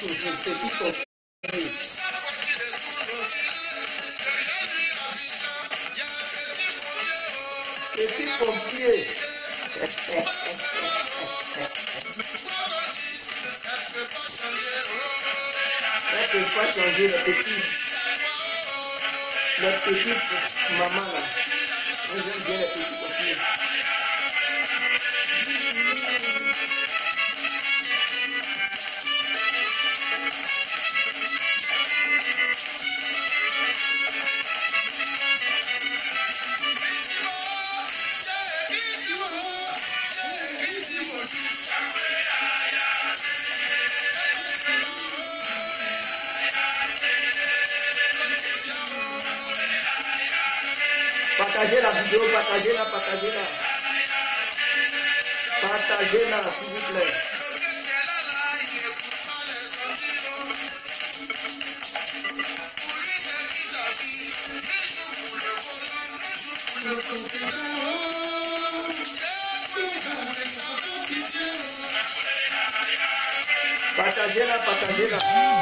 Petit pompier. Petit pompier. Ça ne peut pas changer la petite maman là. Moi j'aime bien les petits pompiers. Partagez la vidéo, partagez-la. Partagez-la, s'il vous plaît. Partagez-la.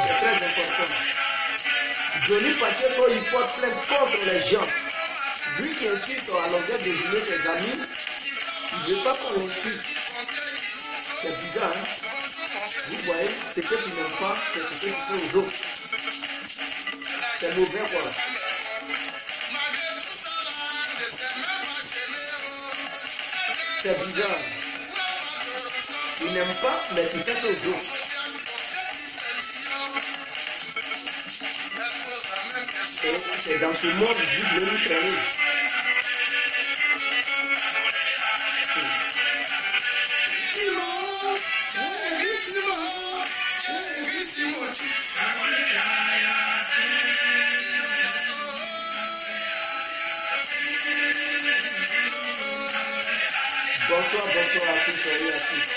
C'est très important. Johnny Pacheco, il porte plainte contre les gens. Lui qui insulte à longueur de journée ses amis, il ne veut pas qu'on l'insulte. C'est bizarre, hein? Vous voyez, ce que tu n'aimes pas, c'est ce que tu fais aux autres. C'est mauvais, quoi. C'est bizarre. Tu n'aimes pas, mais tu fais ça aux autres. Et c'est dans ce monde que vous nous traînez. Bonsoir à tous et à toutes.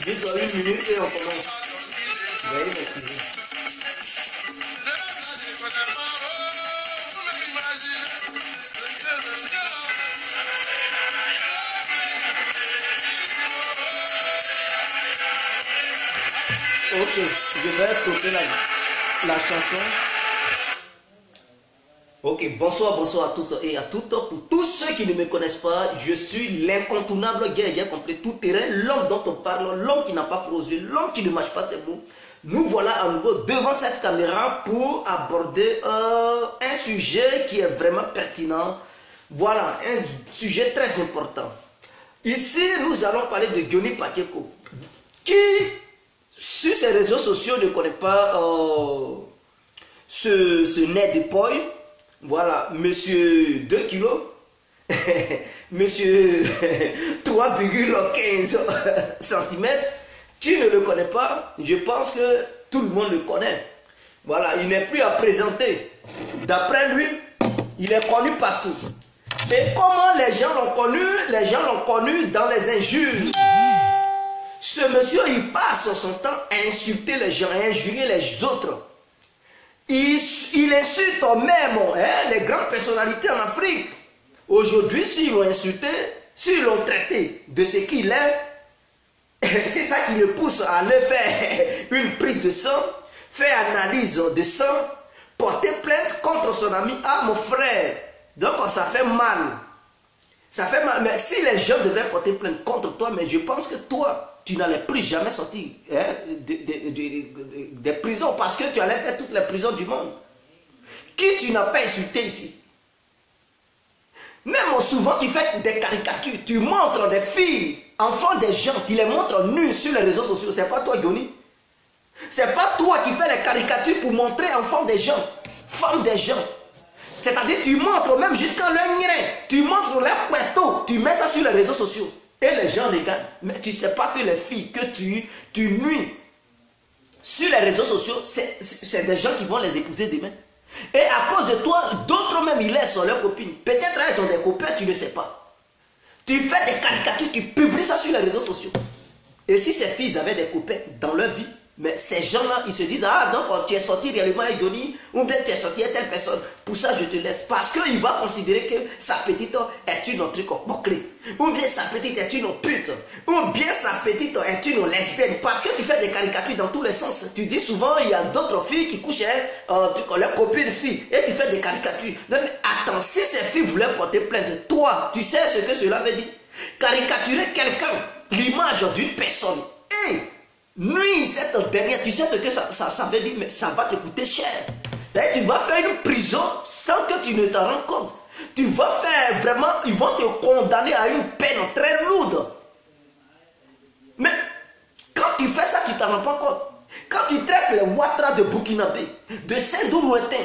Juste une minute et on commence. Veuillez m'excuser. Ok, je vais stopper la chanson. Ok, bonsoir à tous et à toutes. Pour tous ceux qui ne me connaissent pas, je suis l'incontournable guerrier complet tout terrain, l'homme dont on parle, l'homme qui n'a pas froid aux yeux, l'homme qui ne mâche pas ses mots. Nous voilà à nouveau devant cette caméra pour aborder un sujet qui est vraiment pertinent. Voilà, un sujet très important. Ici, nous allons parler de Johnny Pacheco, qui, sur ses réseaux sociaux, ne connaît pas ce nez de poil. Voilà, monsieur 2 kilos, monsieur 3,15 cm. Tu ne le connais pas, je pense que tout le monde le connaît. Voilà, il n'est plus à présenter. D'après lui, il est connu partout. Et comment les gens l'ont connu? Les gens l'ont connu dans les injures. Ce monsieur, il passe son temps à insulter les gens, à injurer les autres. Il insulte même les grandes personnalités en Afrique. Aujourd'hui, s'ils l'ont insulté, s'ils l'ont traité de ce qu'il est, c'est ça qui le pousse à aller faire une prise de sang, faire analyse de sang, porter plainte contre son ami. Ah, mon frère, donc ça fait mal. Ça fait mal. Mais si les gens devraient porter plainte contre toi, mais je pense que toi, tu n'allais plus jamais sortir des prisons parce que tu allais faire toutes les prisons du monde. Qui tu n'as pas insulté ici? Même souvent, tu fais des caricatures. Tu montres des filles, enfants des gens, tu les montres nus sur les réseaux sociaux. C'est pas toi, Johnny. C'est pas toi qui fais les caricatures pour montrer enfants des gens, femmes des gens. C'est-à-dire, tu montres même jusqu'à leur nez. Tu montres leur couteau. Tu mets ça sur les réseaux sociaux. Et les gens regardent. Mais tu ne sais pas que les filles que tu nuis sur les réseaux sociaux, c'est des gens qui vont les épouser demain. Et à cause de toi, d'autres même, ils laissent leurs copines. Peut-être elles ont des copains, tu ne sais pas. Tu fais des caricatures, tu publies ça sur les réseaux sociaux. Et si ces filles avaient des copains dans leur vie, Mais ces gens-là, ils se disent, ah, donc tu es sorti réellement avec Johnny, ou bien tu es sorti avec telle personne. Pour ça, je te laisse. Parce qu'il va considérer que sa petite est une truc bouclée. Ou bien sa petite est une pute. Ou bien sa petite est une lesbienne. Parce que tu fais des caricatures dans tous les sens. Tu dis souvent, il y a d'autres filles qui couchent avec leurs copines filles. Et tu fais des caricatures. Non, mais attends, si ces filles voulaient porter plainte, toi, tu sais ce que cela veut dire? Caricaturer quelqu'un, l'image d'une personne. Et nuit, cette dernière, tu sais ce que ça veut dire, mais ça va te coûter cher. D'ailleurs, tu vas faire une prison sans que tu ne t'en rends compte. Tu vas faire vraiment, ils vont te condamner à une peine très lourde. Mais quand tu fais ça, tu ne t'en rends pas compte. Quand tu traites les Ouattara de Burkinabé, de Sendou Lointain,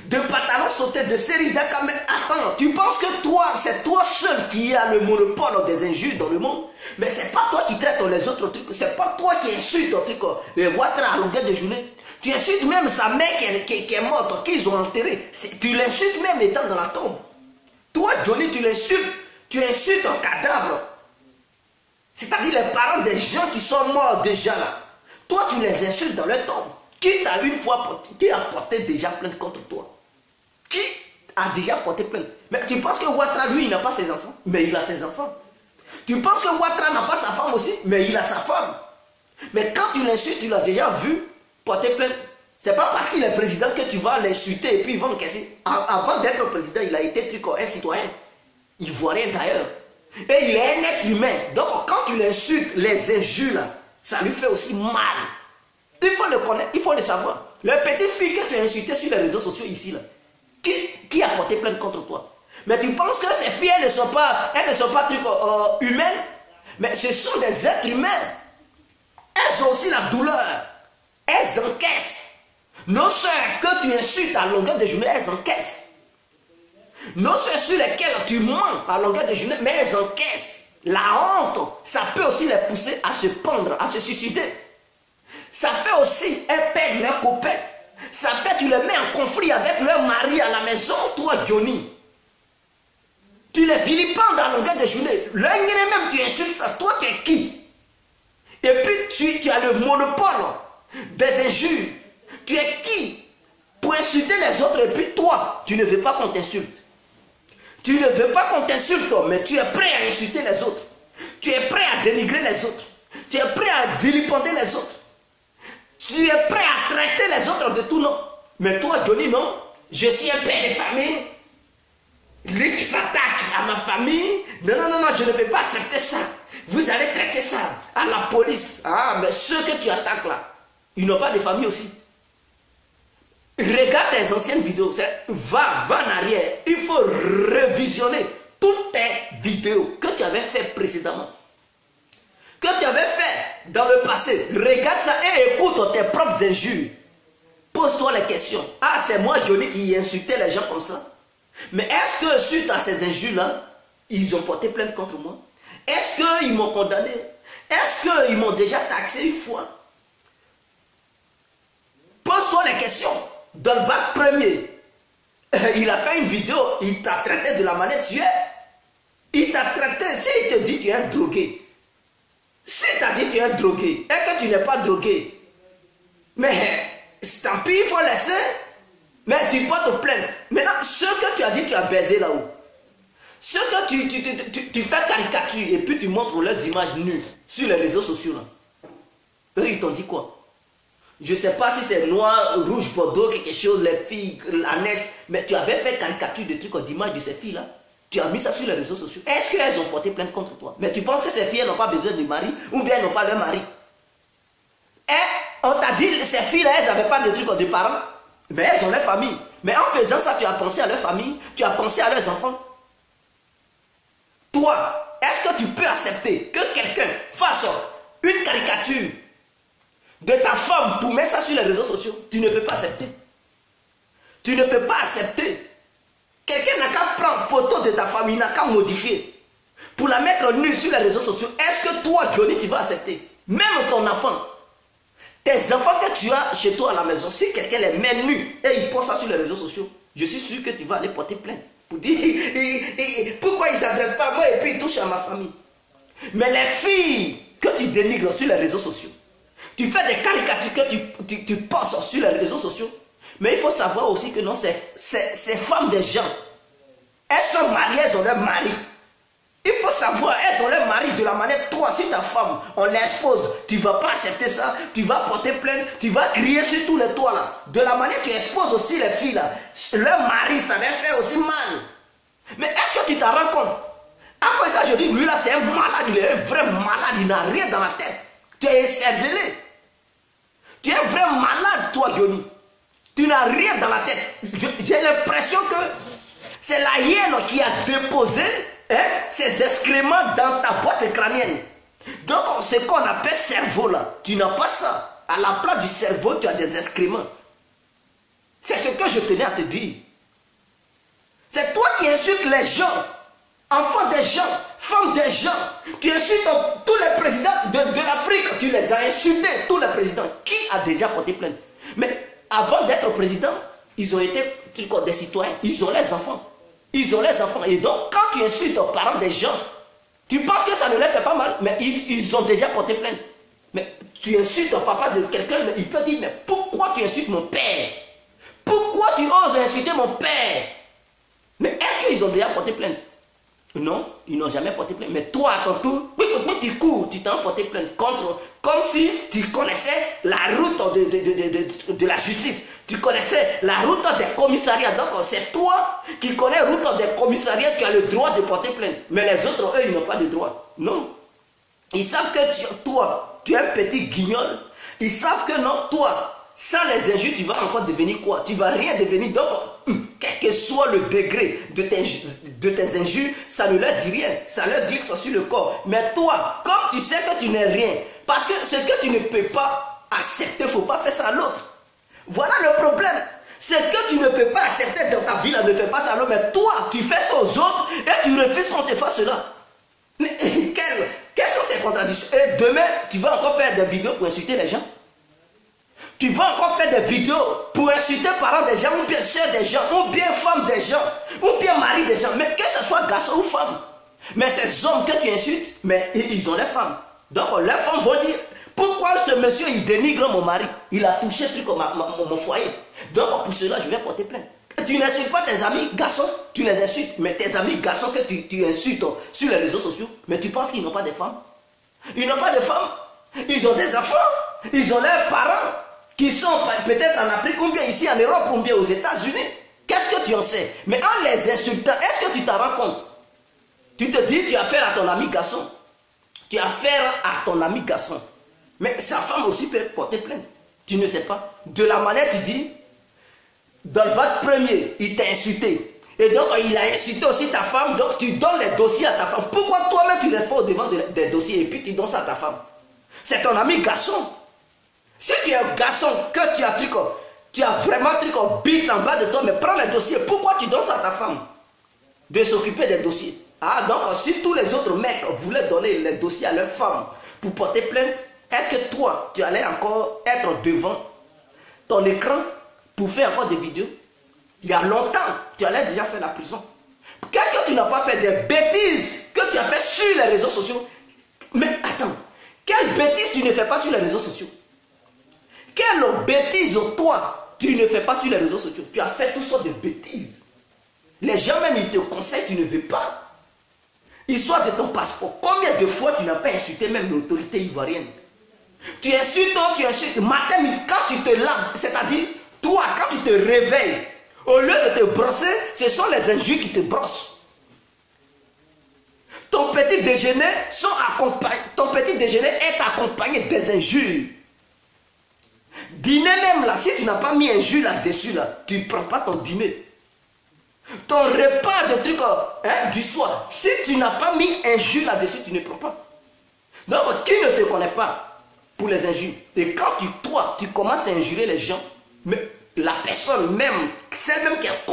de pantalons sautés, de série d'Aka, mais attends, tu penses que toi, c'est toi seul qui as le monopole des injures dans le monde? Mais c'est pas toi qui traites les autres trucs, c'est pas toi qui insultes les Ouattara à longueur de journée. Tu insultes même sa mère qui est morte, qu'ils ont enterrée. Tu l'insultes même étant dans la tombe. Toi, Johnny, tu l'insultes, tu insultes un cadavre. C'est-à-dire les parents des gens qui sont morts déjà là. Toi, tu les insultes dans leur tombe. Qui t'a une fois qui a porté déjà plainte contre toi? Qui a déjà porté plainte? Mais tu penses que Ouattara, lui, il n'a pas ses enfants? Mais il a ses enfants. Tu penses que Ouattara n'a pas sa femme aussi? Mais il a sa femme. Mais quand tu l'insultes, tu l'as déjà vu porter plainte. C'est pas parce qu'il est président que tu vas l'insulter et puis il va encaisser. Avant d'être président, il a été un citoyen. Ivoirien d'ailleurs. Et il est un être humain. Donc quand tu l'insultes, les injures là, ça lui fait aussi mal. Il faut le connaître, il faut le savoir. Les petites filles que tu as insultées sur les réseaux sociaux ici, là, qui a porté plainte contre toi? Mais tu penses que ces filles, elles ne sont pas humaines? Mais ce sont des êtres humains. Elles ont aussi la douleur. Elles encaissent. Nos soeurs que tu insultes à longueur de journée, elles encaissent. Nos soeurs sur lesquelles tu mens à longueur de journée, mais elles encaissent. La honte, ça peut aussi les pousser à se pendre, à se suicider. Ça fait aussi elles perdent leurs copains. Ça fait tu les mets en conflit avec leur mari à la maison, toi Johnny. Tu les vilipendes à longueur de journée. L'un même tu insultes ça, toi tu es qui? Et puis tu as le monopole des injures. Tu es qui pour insulter les autres et puis toi, tu ne veux pas qu'on t'insulte. Tu ne veux pas qu'on t'insulte, mais tu es prêt à insulter les autres. Tu es prêt à dénigrer les autres. Tu es prêt à vilipender les autres. Tu es prêt à traiter les autres de tout nom. Mais toi, Johnny, non. Je suis un père de famille. Lui qui s'attaque à ma famille. Non, je ne vais pas accepter ça. Vous allez traiter ça à la police. Ah, mais ceux que tu attaques là, ils n'ont pas de famille aussi. Regarde tes anciennes vidéos. Va en arrière. Il faut revisionner toutes tes vidéos que tu avais fait précédemment. Que tu avais fait dans le passé. Regarde ça et écoute tes propres injures. Pose-toi les questions. Ah, c'est moi, Johnny, qui insultais les gens comme ça. Mais est-ce que suite à ces injures-là, ils ont porté plainte contre moi? Est-ce qu'ils m'ont condamné? Est-ce qu'ils m'ont déjà taxé une fois? Pose-toi les questions. Dans le vague premier, il a fait une vidéo, il t'a traité de la manière que tu es. Il t'a traité, s'il te dit tu es un drogué. S'il t'a dit tu es un drogué, et que tu n'es pas drogué, mais tant pis, il faut laisser. Mais tu portes plainte. Maintenant, ce que tu as dit, tu as baisé là-haut. Ce que tu fais caricature et puis tu montres leurs images nues sur les réseaux sociaux là. Eux, ils t'ont dit quoi? Je ne sais pas si c'est noir, rouge, bordeaux, quelque chose, les filles, la neige. Mais tu avais fait caricature de trucs d'images de ces filles-là. Tu as mis ça sur les réseaux sociaux. Est-ce qu'elles ont porté plainte contre toi? Mais tu penses que ces filles n'ont pas besoin de mari ou bien elles n'ont pas leur mari? Et on t'a dit, ces filles-là, elles n'avaient pas de trucs de parents. Mais elles ont leur famille. Mais en faisant ça, tu as pensé à leur famille, tu as pensé à leurs enfants. Toi, est-ce que tu peux accepter que quelqu'un fasse une caricature de ta femme pour mettre ça sur les réseaux sociaux? Tu ne peux pas accepter. Tu ne peux pas accepter. Quelqu'un n'a qu'à prendre photo de ta femme, il n'a qu'à modifier pour la mettre nue sur les réseaux sociaux. Est-ce que toi, Johnny, tu vas accepter? Même ton enfant, tes enfants que tu as chez toi à la maison, si quelqu'un les met nus et il poste ça sur les réseaux sociaux, je suis sûr que tu vas aller porter plainte pour dire pourquoi ils ne s'adressent pas à moi et puis ils touchent à ma famille. Mais les filles que tu dénigres sur les réseaux sociaux, Tu fais des caricatures que tu passes sur les réseaux sociaux. Mais il faut savoir aussi que non, ces femmes des gens, elles sont mariées, elles ont leur mari. Il faut savoir, elles ont leur mari de la manière, toi, si ta femme, on l'expose, tu ne vas pas accepter ça, tu vas porter plainte, tu vas crier sur tous les toits là. De la manière, tu exposes aussi les filles là. Leur mari, ça les fait aussi mal. Mais est-ce que tu t'en rends compte? Après ça, je dis, lui là, c'est un malade, il est un vrai malade, il n'a rien dans la tête. Tu es cervelé. Tu es un vrai malade, toi, Johnny. Tu n'as rien dans la tête. J'ai l'impression que c'est la hyène qui a déposé ses excréments dans ta boîte crânienne. Donc, ce qu'on appelle cerveau là, tu n'as pas ça. À la place du cerveau, tu as des excréments. C'est ce que je tenais à te dire. C'est toi qui insultes les gens, enfants des gens, femmes des gens. Tu insultes tous les présidents de l'Afrique. Tu les as insultés, tous les présidents. Qui a déjà porté plainte? Mais avant d'être président, ils ont été des citoyens. Ils ont les enfants. Ils ont les enfants. Et donc, quand tu insultes aux parents des gens, tu penses que ça ne les fait pas mal, mais ils ont déjà porté plainte. Mais tu insultes au papa de quelqu'un, il peut dire, mais pourquoi tu insultes mon père? Pourquoi tu oses insulter mon père? Mais est-ce qu'ils ont déjà porté plainte? Non, ils n'ont jamais porté plainte. Mais toi, à ton tour, oui, tu cours, tu t'en porté plainte contre, comme si tu connaissais la route de la justice. Tu connaissais la route des commissariats. Donc, c'est toi qui connais la route des commissariats qui as le droit de porter plainte. Mais les autres, eux, ils n'ont pas de droit. Non. Ils savent que toi, tu es un petit guignol. Ils savent que non, toi, sans les injures, tu vas encore devenir quoi? Tu ne vas rien devenir. Donc, quel que soit le degré de tes injures, ça ne leur dit rien. Ça leur glisse sur le corps. Mais toi, comme tu sais que tu n'es rien, parce que ce que tu ne peux pas accepter, il ne faut pas faire ça à l'autre. Voilà le problème. Ce que tu ne peux pas accepter dans ta vie, là, ne fais pas ça à l'autre. Mais toi, tu fais ça aux autres et tu refuses qu'on te fasse cela. Mais quelles sont ces contradictions? Et demain, tu vas encore faire des vidéos pour insulter les gens? Tu vas encore faire des vidéos pour insulter parents des gens, ou bien soeurs des gens, ou bien femmes des gens, ou bien mari des gens, mais que ce soit garçon ou femme. Mais ces hommes que tu insultes, mais ils ont les femmes. Donc les femmes vont dire, pourquoi ce monsieur il dénigre mon mari? Il a touché mon foyer. Donc pour cela, je vais porter plainte. Tu n'insultes pas tes amis garçons, tu les insultes, mais tes amis garçons que tu insultes sur les réseaux sociaux, mais tu penses qu'ils n'ont pas de femmes? Ils n'ont pas de femmes, ils ont des enfants, ils ont leurs parents qui sont peut-être en Afrique, ou bien ici en Europe, ou bien aux États-Unis. Qu'est-ce que tu en sais? Mais en les insultant, est-ce que tu t'en rends compte? Tu te dis, tu as affaire à ton ami garçon. Tu as affaire à ton ami garçon. Mais sa femme aussi peut porter plainte. Tu ne sais pas. De la manière, tu dis, dans le vote premier, il t'a insulté. Et donc, il a insulté aussi ta femme. Donc, tu donnes les dossiers à ta femme. Pourquoi toi-même, tu ne restes pas au devant des dossiers et puis tu donnes ça à ta femme? C'est ton ami garçon. Si tu es un garçon, que tu as vraiment bite en bas de toi, mais prends les dossiers. Pourquoi tu donnes ça à ta femme? De s'occuper des dossiers. Ah, donc, si tous les autres mecs voulaient donner les dossiers à leur femme pour porter plainte, est-ce que toi, tu allais encore être devant ton écran pour faire encore des vidéos? Il y a longtemps, tu allais déjà faire la prison. Qu'est-ce que tu n'as pas fait? Des bêtises que tu as fait sur les réseaux sociaux. Mais attends, quelle bêtise tu ne fais pas sur les réseaux sociaux? Quelle bêtise toi tu ne fais pas sur les réseaux sociaux? Tu as fait toutes sortes de bêtises. Les gens même ils te conseillent, tu ne veux pas. Histoire de ton passeport. Combien de fois tu n'as pas insulté même l'autorité ivoirienne? Tu insultes, matin, quand tu te laves, c'est-à-dire, toi, quand tu te réveilles, au lieu de te brosser, ce sont les injures qui te brossent. Ton petit déjeuner est accompagné des injures. Dîner même là, si tu n'as pas mis injure là-dessus, là, tu ne prends pas ton dîner. Ton repas de trucs du soir, si tu n'as pas mis injure là-dessus, tu ne prends pas. Donc, qui ne te connaît pas pour les injures? Et quand tu commences à injurer les gens, mais la personne même, celle même qui est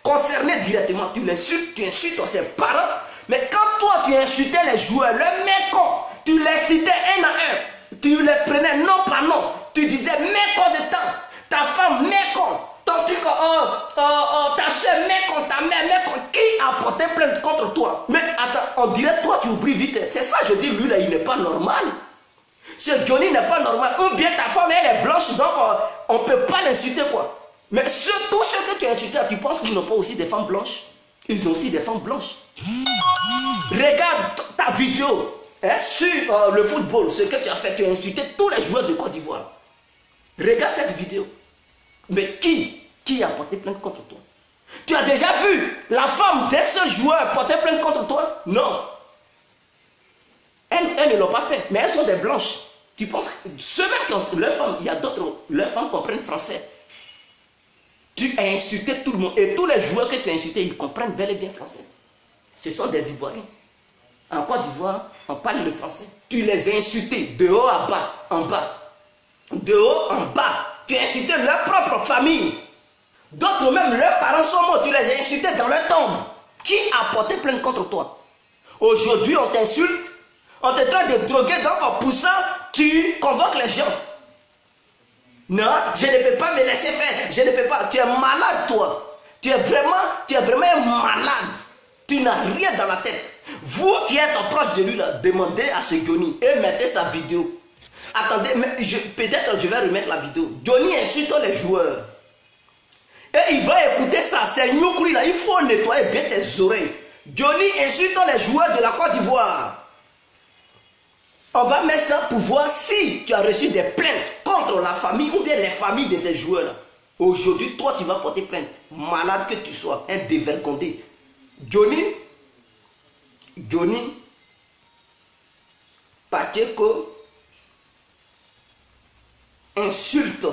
concernée directement, tu insultes ses parents. Mais quand toi, tu insultais les joueurs, les mécons, tu les citais un à un, tu les prenais nom par nom, tu disais mécon de temps, ta femme mécon, ton truc, ta soeur mécon, ta mère mécon, qui a porté plainte contre toi? Mais attends, on dirait toi tu oublies vite. C'est ça, je dis, lui là, il n'est pas normal. Ce Johnny n'est pas normal. Ou bien ta femme, elle est blanche, donc on ne peut pas l'insulter, quoi. Mais tous ceux que tu as insultés, tu penses qu'ils n'ont pas aussi des femmes blanches? Ils ont aussi des femmes blanches. Regarde ta vidéo sur le football, ce que tu as fait. Tu as insulté tous les joueurs de Côte d'Ivoire. Regarde cette vidéo. Mais qui a porté plainte contre toi? Tu as déjà vu la femme d'un seul joueur porter plainte contre toi? Non. Elles ne l'ont pas fait, mais elles sont des blanches. Tu penses que ceux-mêmes qui ont leurs femmes, il y a d'autres, leurs femmes comprennent français. Tu as insulté tout le monde. Et tous les joueurs que tu as insultés, ils comprennent bel et bien français. Ce sont des Ivoiriens. En Côte d'Ivoire, on parle le français. Tu les as insultés de haut à bas, en bas. De haut en bas. Tu as insulté leur propre famille. D'autres même, leurs parents sont morts. Tu les as insultés dans leur tombe. Qui a porté plainte contre toi? Aujourd'hui, on t'insulte. On te traite de droguer, donc en poussant, tu convoques les gens. Non, je ne peux pas me laisser faire. Je ne peux pas. Tu es malade, toi. Tu es vraiment malade. Tu n'as rien dans la tête. Vous qui êtes proche de lui, là, demandez à ce Johnny et mettez sa vidéo. Attendez, peut-être je vais remettre la vidéo. Johnny insulte les joueurs. Et il va écouter ça. C'est Nyoukri là. Il faut nettoyer bien tes oreilles. Johnny insulte les joueurs de la Côte d'Ivoire. On va mettre ça pour voir si tu as reçu des plaintes contre la famille ou bien les familles de ces joueurs-là. Aujourd'hui, toi, tu vas porter plainte. Malade que tu sois, un dévergondé. Johnny, Pacheco insulte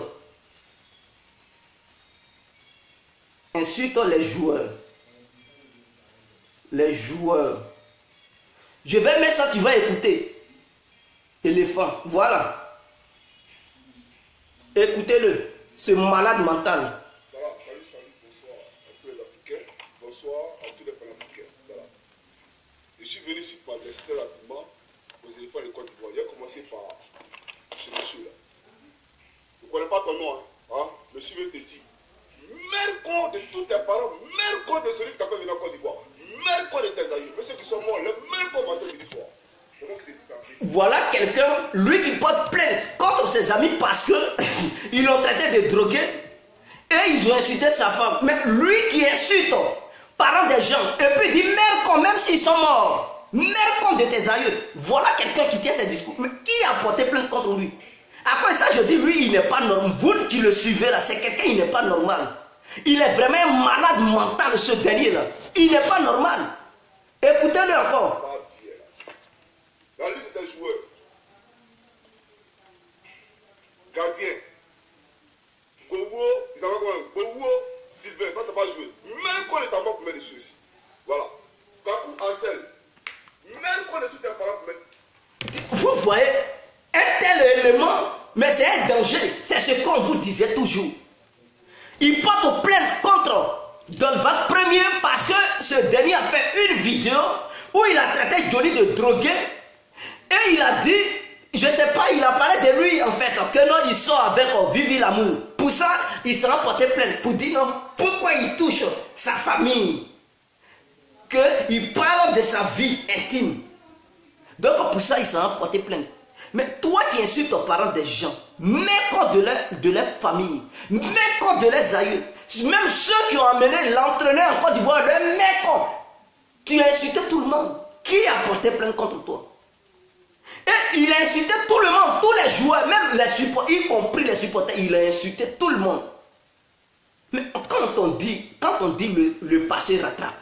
les joueurs. Les joueurs. Je vais mettre ça, tu vas écouter. Éléphant, voilà. Écoutez-le, ce malade mental. Voilà, salut, bonsoir à tous les Africains, bonsoir à tous les Panafricains. Voilà. Je suis venu ici pour adresser rapidement aux éléphants de Côte d'Ivoire. J'ai commencé par ce monsieur-là. Je ne connais pas ton nom, hein? Monsieur veut te dire. Mère compte de tous tes parents, mère compte de celui qui t'a fait venir en Côte d'Ivoire, mère compte de tes aïeux, mais ceux qui sont morts, mère compte matin midi soir. Voilà quelqu'un, lui qui porte plainte contre ses amis parce que ils l'ont traité de drogué et ils ont insulté sa femme. Mais lui qui insulte parents des gens et puis dit mère con, même s'ils sont morts, mère con de tes aïeux. Voilà quelqu'un qui tient ses discours. Mais qui a porté plainte contre lui? À quoi ça je dis lui il n'est pas normal. Vous qui le suivez là, c'est quelqu'un il n'est pas normal. Il est vraiment un malade mental ce dernier là. Il n'est pas normal. Écoutez-le encore. La liste des joueurs. Gardien. Gowo, ils avaient quoi? Gowo, Sylvain, toi tu n'as pas joué. Même quand on est mort pour mettre dessus ici. Voilà. Kakou, Ansel. Même quand on est tout un parent pour mettre. Vous voyez, un tel élément, mais c'est un danger. C'est ce qu'on vous disait toujours. Il porte plainte contre Dolvac premier parce que ce dernier a fait une vidéo où il a traité Johnny de drogué. Et il a dit, je ne sais pas, il a parlé de lui en fait, que non, il sort avec Vivi l'amour. Pour ça, il sera porté plainte. Pour dire non, pourquoi il touche sa famille. Qu'il parle de sa vie intime. Donc pour ça, il sera porté plainte. Mais toi qui insultes aux parents des gens, mets compte de leur famille, mets compte de leurs aïeux, même ceux qui ont amené l'entraîneur en Côte d'Ivoire, mets compte. Tu as insulté tout le monde. Qui a porté plainte contre toi? Et il a insulté tout le monde, tous les joueurs, même les supporters, y compris les supporters, il a insulté tout le monde. Mais quand on dit le passé rattrape,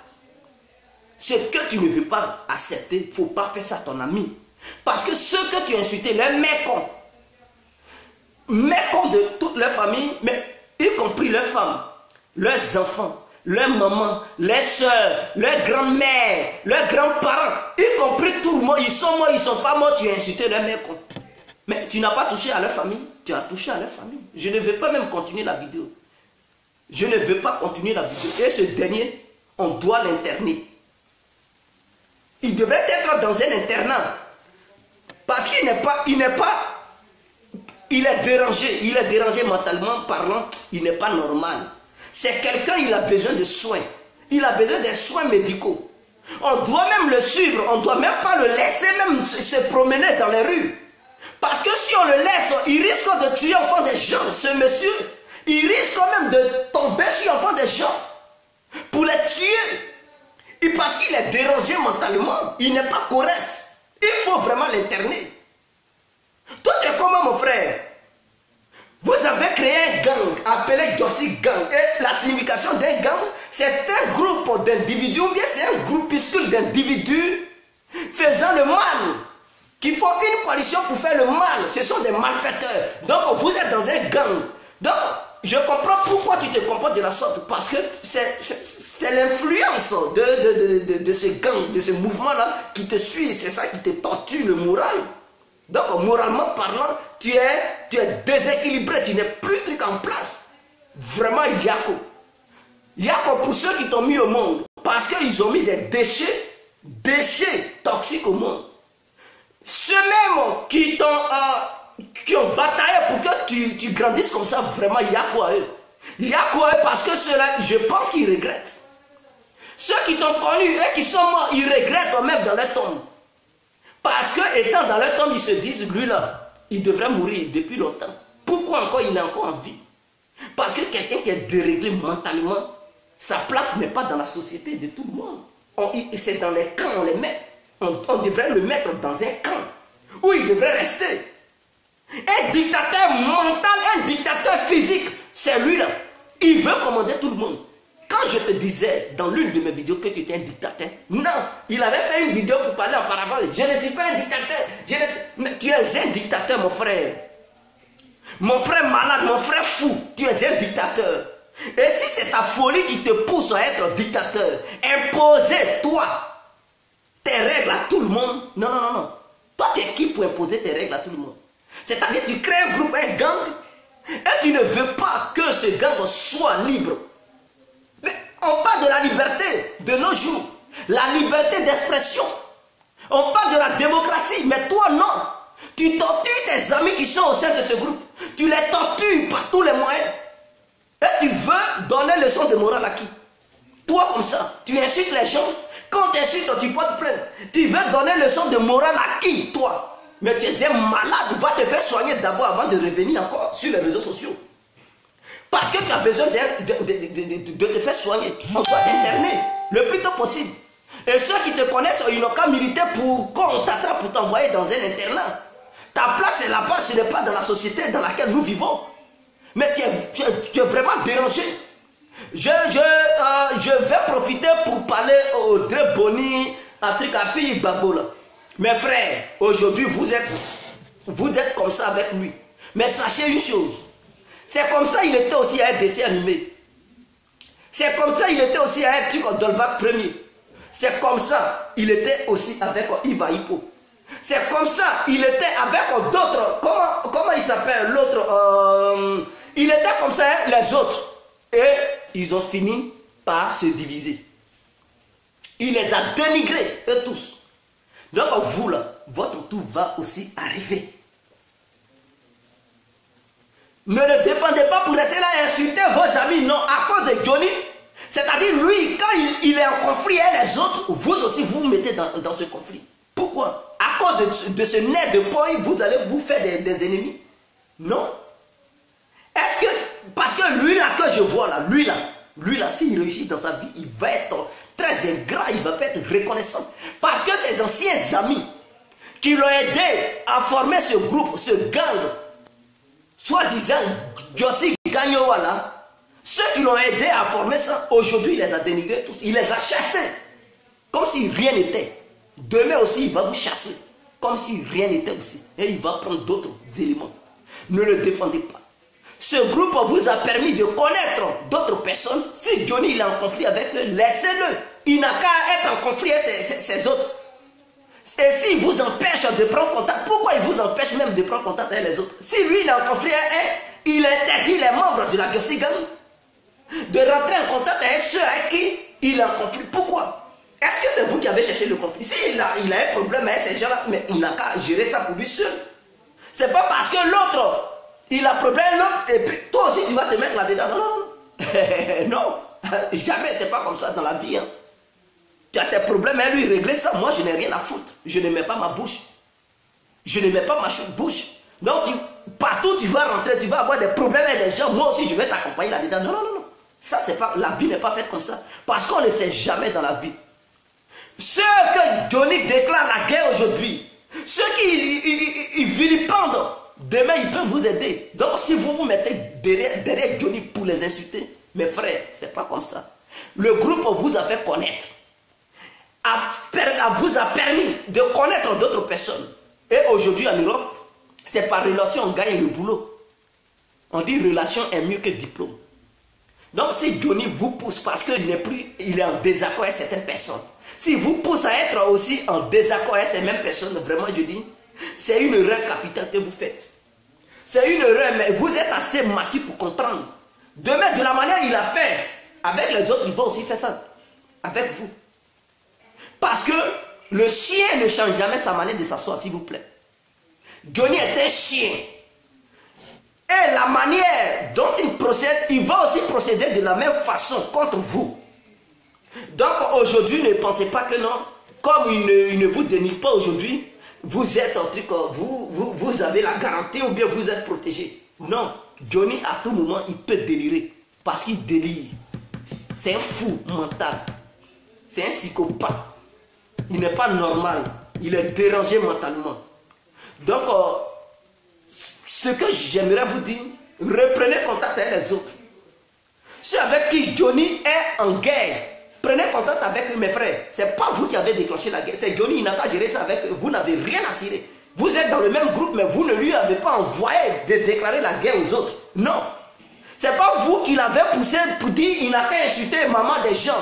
ce que tu ne veux pas accepter, il ne faut pas faire ça à ton ami. Parce que ceux que tu as insultés, les mécomptes de toute leur famille, mais y compris leurs femmes, leurs enfants, leurs mamans, leurs soeurs, leurs grands-mères, leurs grands-parents, y compris tout le monde, ils sont morts, ils ne sont pas morts, tu as insulté leurs mères. Mais tu n'as pas touché à leur famille, tu as touché à leur famille. Je ne veux pas même continuer la vidéo. Je ne veux pas continuer la vidéo. Et ce dernier, on doit l'interner. Il devrait être dans un internat. Parce qu'il est dérangé mentalement parlant, il n'est pas normal. C'est quelqu'un, il a besoin de soins. Il a besoin des soins médicaux. On doit même le suivre, on ne doit même pas le laisser même se promener dans les rues. Parce que si on le laisse, il risque de tuer l'enfant des gens. Ce monsieur, il risque quand même de tomber sur l'enfant des gens pour les tuer. Et parce qu'il est dérangé mentalement, il n'est pas correct. Il faut vraiment l'interner. Toi, tu es comment, mon frère? Vous avez créé un gang appelé Jossi Gang. Et la signification d'un gang, c'est un groupe d'individus, ou bien c'est un groupuscule d'individus faisant le mal, qui font une coalition pour faire le mal. Ce sont des malfaiteurs. Donc, vous êtes dans un gang. Donc, je comprends pourquoi tu te comportes de la sorte. Parce que c'est l'influence de ce gang, de ce mouvement-là qui te suit. C'est ça qui te torture le moral. Donc, moralement parlant, tu es déséquilibré. Tu n'es plus truc en place. Vraiment, Yako. Yako, pour ceux qui t'ont mis au monde, parce qu'ils ont mis des déchets toxiques au monde. Ceux-mêmes qui ont bataillé pour que tu grandisses comme ça, vraiment, Yako à eux. Yako à eux parce que ceux-là, je pense qu'ils regrettent. Ceux qui t'ont connu et qui sont morts, ils regrettent même dans leur tombe. Parce que, étant dans leur tombe, ils se disent, lui-là, il devrait mourir depuis longtemps. Pourquoi encore il est encore en vie? Parce que quelqu'un qui est déréglé mentalement, sa place n'est pas dans la société de tout le monde. C'est dans les camps, on les met. On devrait le mettre dans un camp où il devrait rester. Un dictateur mental, un dictateur physique, c'est lui-là. Il veut commander tout le monde. Quand je te disais dans l'une de mes vidéos que tu étais un dictateur, non, il avait fait une vidéo pour parler en parabole. Je ne suis pas un dictateur. Mais tu es un dictateur, mon frère. Mon frère malade, mon frère fou, tu es un dictateur. Et si c'est ta folie qui te pousse à être dictateur, imposer toi tes règles à tout le monde, non. Toi, tu es qui pour imposer tes règles à tout le monde? C'est-à-dire tu crées un groupe, un gang, et tu ne veux pas que ce gang soit libre. Mais on parle de la liberté de nos jours, la liberté d'expression. On parle de la démocratie, mais toi non. Tu tortures tes amis qui sont au sein de ce groupe. Tu les tortures par tous les moyens. Et tu veux donner leçon de morale à qui? Toi comme ça, tu insultes les gens. Quand tu insultes, tu portes plainte. Tu veux donner leçon de morale à qui, toi? Mais tu es un malade, va te faire soigner d'abord avant de revenir encore sur les réseaux sociaux. Parce que tu as besoin de te faire soigner. On doit t'interner le plus tôt possible. Et ceux qui te connaissent, ils n'ont qu'à militer pour qu'on t'attrape pour t'envoyer dans un internat. Ta place est là-bas, ce n'est pas dans la société dans laquelle nous vivons. Mais tu es vraiment dérangé. Je vais profiter pour parler au Dre Boni, à Trikafi Babola. Mes frères, aujourd'hui, vous êtes comme ça avec lui. Mais sachez une chose. C'est comme ça il était aussi à un dessin animé. C'est comme ça il était aussi à un truc en Dolvac premier. C'est comme ça il était aussi avec Iva Hippo. C'est comme ça il était avec d'autres. Comment il s'appelle l'autre? Il était comme ça les autres. Et ils ont fini par se diviser. Il les a dénigrés, eux tous. Donc vous là, votre tour va aussi arriver. Ne le défendez pas pour rester là et insulter vos amis, non, à cause de Johnny. C'est-à-dire lui, quand il est en conflit et les autres, vous aussi vous vous mettez dans ce conflit. Pourquoi? À cause de ce nez de poil, vous allez vous faire des ennemis? Non. Est-ce que, parce que lui là que je vois là, lui là, s'il réussit dans sa vie, il va être très ingrat, il va pas être reconnaissant. Parce que ses anciens amis qui l'ont aidé à former ce groupe, ce gang, soi-disant Jossi Gagnowala, ceux qui l'ont aidé à former ça, aujourd'hui il les a dénigrés tous, il les a chassés, comme si rien n'était. Demain aussi il va vous chasser, comme si rien n'était aussi, et il va prendre d'autres éléments. Ne le défendez pas. Ce groupe vous a permis de connaître d'autres personnes. Si Johnny il est en conflit avec eux, laissez-le. Il n'a qu'à être en conflit avec ses autres. Et s'il vous empêche de prendre contact, pourquoi il vous empêche même de prendre contact avec les autres? Si lui il est en conflit avec eux, il interdit les membres de la Jossi Gang de rentrer en contact avec ceux avec qui il est en conflit. Pourquoi? Est-ce que c'est vous qui avez cherché le conflit? S'il a un problème avec ces gens-là, mais il n'a qu'à gérer ça pour lui seul. C'est pas parce que l'autre il a problème, l'autre, et puis toi aussi tu vas te mettre là-dedans. Non, non, jamais, c'est pas comme ça dans la vie. Hein. Tu as tes problèmes, et lui régler ça. Moi, je n'ai rien à foutre. Je ne mets pas ma bouche. Je ne mets pas ma bouche. Donc, partout tu vas rentrer, tu vas avoir des problèmes avec des gens. Moi aussi, je vais t'accompagner là-dedans. Non, non, non, non. Ça, c'est pas, la vie n'est pas faite comme ça. Parce qu'on ne sait jamais dans la vie. Ceux que Johnny déclare la guerre aujourd'hui, ceux qui vilipendent, demain ils peuvent vous aider. Donc si vous vous mettez derrière Johnny pour les insulter, mes frères, c'est pas comme ça. Le groupe vous a fait connaître, vous a permis de connaître d'autres personnes. Et aujourd'hui en Europe, c'est par relation qu'on gagne le boulot. On dit relation est mieux que diplôme. Donc si Johnny vous pousse parce qu'il n'est plus, il est en désaccord avec certaines personnes, si vous pousse à être aussi en désaccord avec ces mêmes personnes, vraiment je dis, c'est une erreur capitale que vous faites. C'est une erreur, mais vous êtes assez mature pour comprendre. Demain, de la manière qu'il a fait avec les autres, il va aussi faire ça avec vous. Parce que le chien ne change jamais sa manière de s'asseoir, s'il vous plaît. Johnny est un chien. Et la manière dont il procède, il va aussi procéder de la même façon contre vous. Donc aujourd'hui, ne pensez pas que non, comme il ne vous dénigre pas aujourd'hui, vous êtes un truc, vous avez la garantie ou bien vous êtes protégé. Non, Johnny à tout moment, il peut délirer parce qu'il délire. C'est un fou mental. C'est un psychopathe. Il n'est pas normal. Il est dérangé mentalement. Donc, ce que j'aimerais vous dire, reprenez contact avec les autres. Ceux avec qui Johnny est en guerre, prenez contact avec eux, mes frères. Ce n'est pas vous qui avez déclenché la guerre. C'est Johnny, il n'a pas géré ça avec eux. Vous n'avez rien à cirer. Vous êtes dans le même groupe, mais vous ne lui avez pas envoyé de déclarer la guerre aux autres. Non. Ce n'est pas vous qui l'avez poussé pour dire il n'a qu'à insulter maman des gens.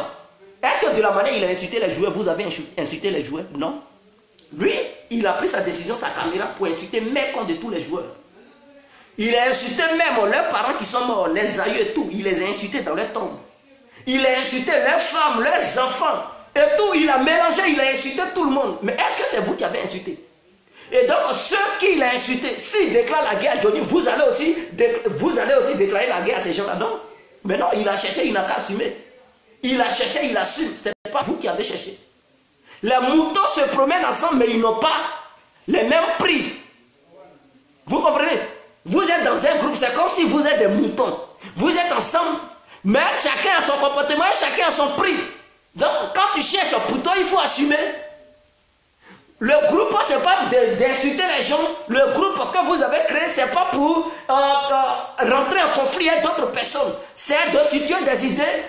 Est-ce que de la manière il a insulté les joueurs, vous avez insulté les joueurs? Non. Lui, il a pris sa décision, sa caméra, pour insulter même contre de tous les joueurs. Il a insulté même leurs parents qui sont morts, les aïeux et tout. Il les a insultés dans leur tombe. Il a insulté leurs femmes, leurs enfants. Et tout, il a mélangé, il a insulté tout le monde. Mais est-ce que c'est vous qui avez insulté? Et donc, ceux qui l'ont insulté, s'il déclare la guerre à Johnny, vous allez aussi déclarer la guerre à ces gens-là. Non. Mais non, il a cherché, il n'a qu'à assumer. Il a cherché, il assume. Ce n'est pas vous qui avez cherché. Les moutons se promènent ensemble, mais ils n'ont pas les mêmes prix. Vous comprenez? Vous êtes dans un groupe, c'est comme si vous êtes des moutons. Vous êtes ensemble, mais chacun a son comportement, chacun a son prix. Donc, quand tu cherches un bouton, il faut assumer. Le groupe, ce n'est pas d'insulter les gens. Le groupe que vous avez créé, ce n'est pas pour rentrer en conflit avec d'autres personnes. C'est de situer des idées,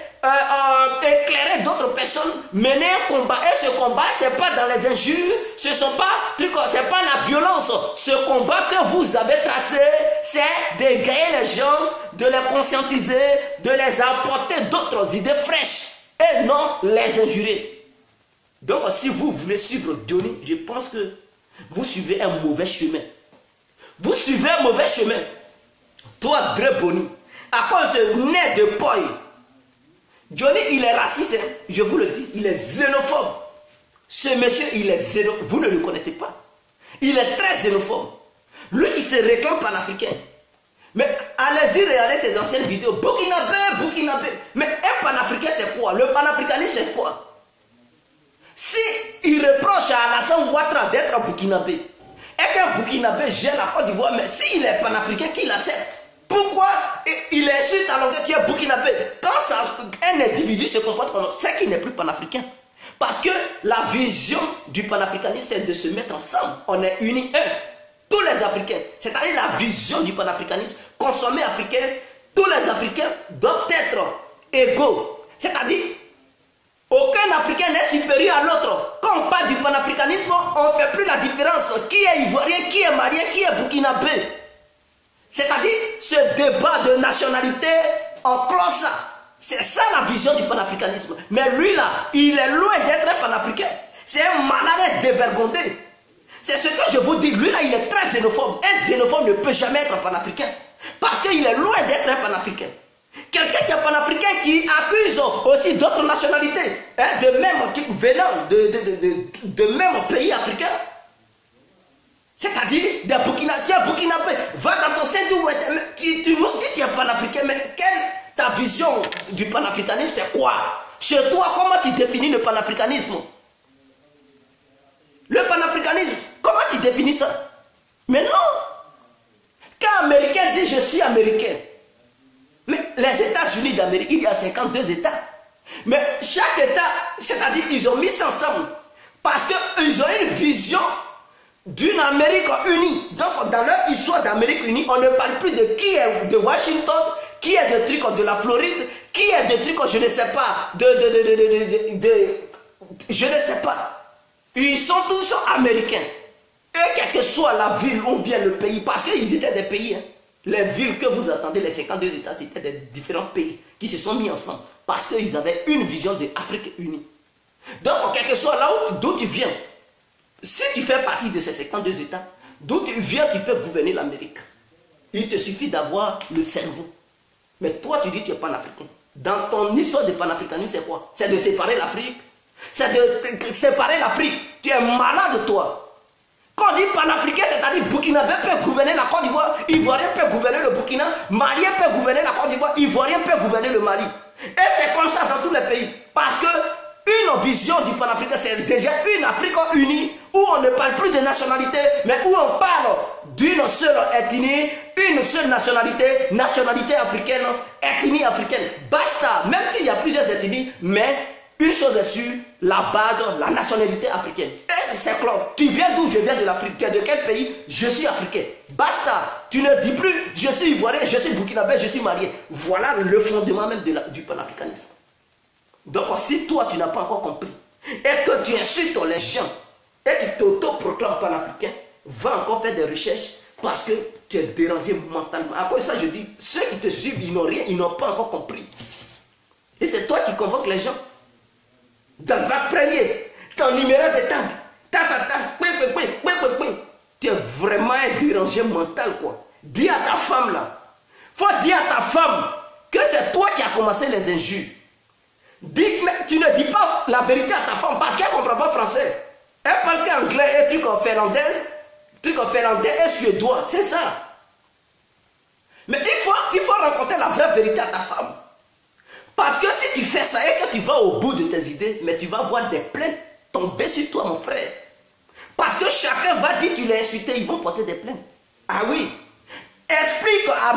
éclairer d'autres personnes, mener un combat. Et ce combat, ce n'est pas dans les injures, ce n'est pas la violence. Ce combat que vous avez tracé, c'est de gagner les gens, de les conscientiser, de les apporter d'autres idées fraîches et non les injurer. Donc, si vous voulez suivre Johnny, je pense que vous suivez un mauvais chemin. Vous suivez un mauvais chemin. Toi, Dre Boni, à cause de nez de poil, Johnny, il est raciste, hein? Je vous le dis, il est xénophobe. Ce monsieur, il est xénophobe. Vous ne le connaissez pas. Il est très xénophobe. Lui qui se réclame panafricain. Mais allez-y regarder ses anciennes vidéos. Burkinabé. Mais un panafricain, c'est quoi? Le panafricanisme, c'est quoi? Si il reproche à Alassane Ouattara d'être un Burkinabé, et qu'un Burkinabé gère la Côte d'Ivoire, mais s'il est panafricain, qu'il accepte. Pourquoi il insulte alors que tu es Burkinabé? Quand un individu se comporte comme ça, c'est qu'il n'est plus panafricain. Parce que la vision du panafricanisme, c'est de se mettre ensemble. On est unis un. Tous les Africains, c'est-à-dire la vision du panafricanisme, consommer africain, tous les Africains doivent être égaux. C'est-à-dire, aucun Africain n'est supérieur à l'autre. Quand on parle du panafricanisme, on ne fait plus la différence. Qui est ivoirien, qui est malien, qui est burkinabé. C'est-à-dire, ce débat de nationalité, on clôt ça. C'est ça la vision du panafricanisme. Mais lui là, il est loin d'être un panafricain. C'est un malade dévergondé. C'est ce que je vous dis. Lui là, il est très xénophobe. Un xénophobe ne peut jamais être un panafricain. Parce qu'il est loin d'être un panafricain. Quelqu'un qui est panafricain qui accuse aussi d'autres nationalités, hein, venant de même pays africain. C'est-à-dire, des Burkinabé, va dans ton sein, tu nous dis que tu es panafricain, mais ta vision du panafricanisme, c'est quoi? Chez toi, comment tu définis le panafricanisme? Le panafricanisme, comment tu définis ça? Mais non. Quand un Américain dit je suis Américain, mais les États-Unis d'Amérique, il y a 52 États. Mais chaque État, c'est-à-dire ils ont mis ça ensemble. Parce qu'ils ont une vision d'une Amérique unie. Donc dans leur histoire d'Amérique unie, on ne parle plus de qui est de Washington, qui est de trucs de la Floride, qui est de trucs, je ne sais pas, je ne sais pas. Ils sont tous américains. Et quelle que soit la ville ou bien le pays, parce qu'ils étaient des pays. Hein. Les villes que vous attendez, les 52 États, c'était des différents pays qui se sont mis ensemble. Parce qu'ils avaient une vision de l'Afrique unie. Donc, quel que soit là d'où tu viens, si tu fais partie de ces 52 États, d'où tu viens, tu peux gouverner l'Amérique. Il te suffit d'avoir le cerveau. Mais toi, tu dis que tu es panafricain. Dans ton histoire de panafricanisme, c'est quoi? C'est de séparer l'Afrique. C'est de séparer l'Afrique. Tu es malade, toi. Quand on dit panafricain, c'est-à-dire Burkinabé peut gouverner la Côte d'Ivoire, Ivoirien peut gouverner le Burkina, Malien peut gouverner la Côte d'Ivoire, Ivoirien peut gouverner le Mali. Et c'est comme ça dans tous les pays. Parce que une vision du panafricain, c'est déjà une Afrique unie, où on ne parle plus de nationalité, mais où on parle d'une seule ethnie, une seule nationalité, nationalité africaine, ethnie africaine. Basta, même s'il y a plusieurs ethnies, mais une chose est sûre, la base, la nationalité africaine. Et c'est clair. Tu viens d'où? Je viens de l'Afrique. Tu es de quel pays? Je suis africain. Basta. Tu ne dis plus, je suis ivoirien, je suis burkinabé, je suis malien. Voilà le fondement même du panafricanisme. Donc si toi, tu n'as pas encore compris, et que tu insultes les gens, et tu t'auto-proclames panafricain, va encore faire des recherches, parce que tu es dérangé mentalement. À cause de ça, je dis, ceux qui te suivent, ils n'ont rien, ils n'ont pas encore compris. Et c'est toi qui convoques les gens. Dans le bac premier, ton numéro de tu es vraiment un dérangé mental, quoi. Dis à ta femme, là. Faut dire à ta femme que c'est toi qui as commencé les injures. Dis, mais tu ne dis pas la vérité à ta femme parce qu'elle ne comprend pas français. Elle parle qu'anglais et truc en finlandais et suédois. C'est ça. Mais il faut rencontrer la vraie vérité à ta femme. Parce que si tu fais ça et que tu vas au bout de tes idées, mais tu vas voir des plaintes tomber sur toi, mon frère. Parce que chacun va dire tu l'as insulté, ils vont porter des plaintes. Ah oui. Explique à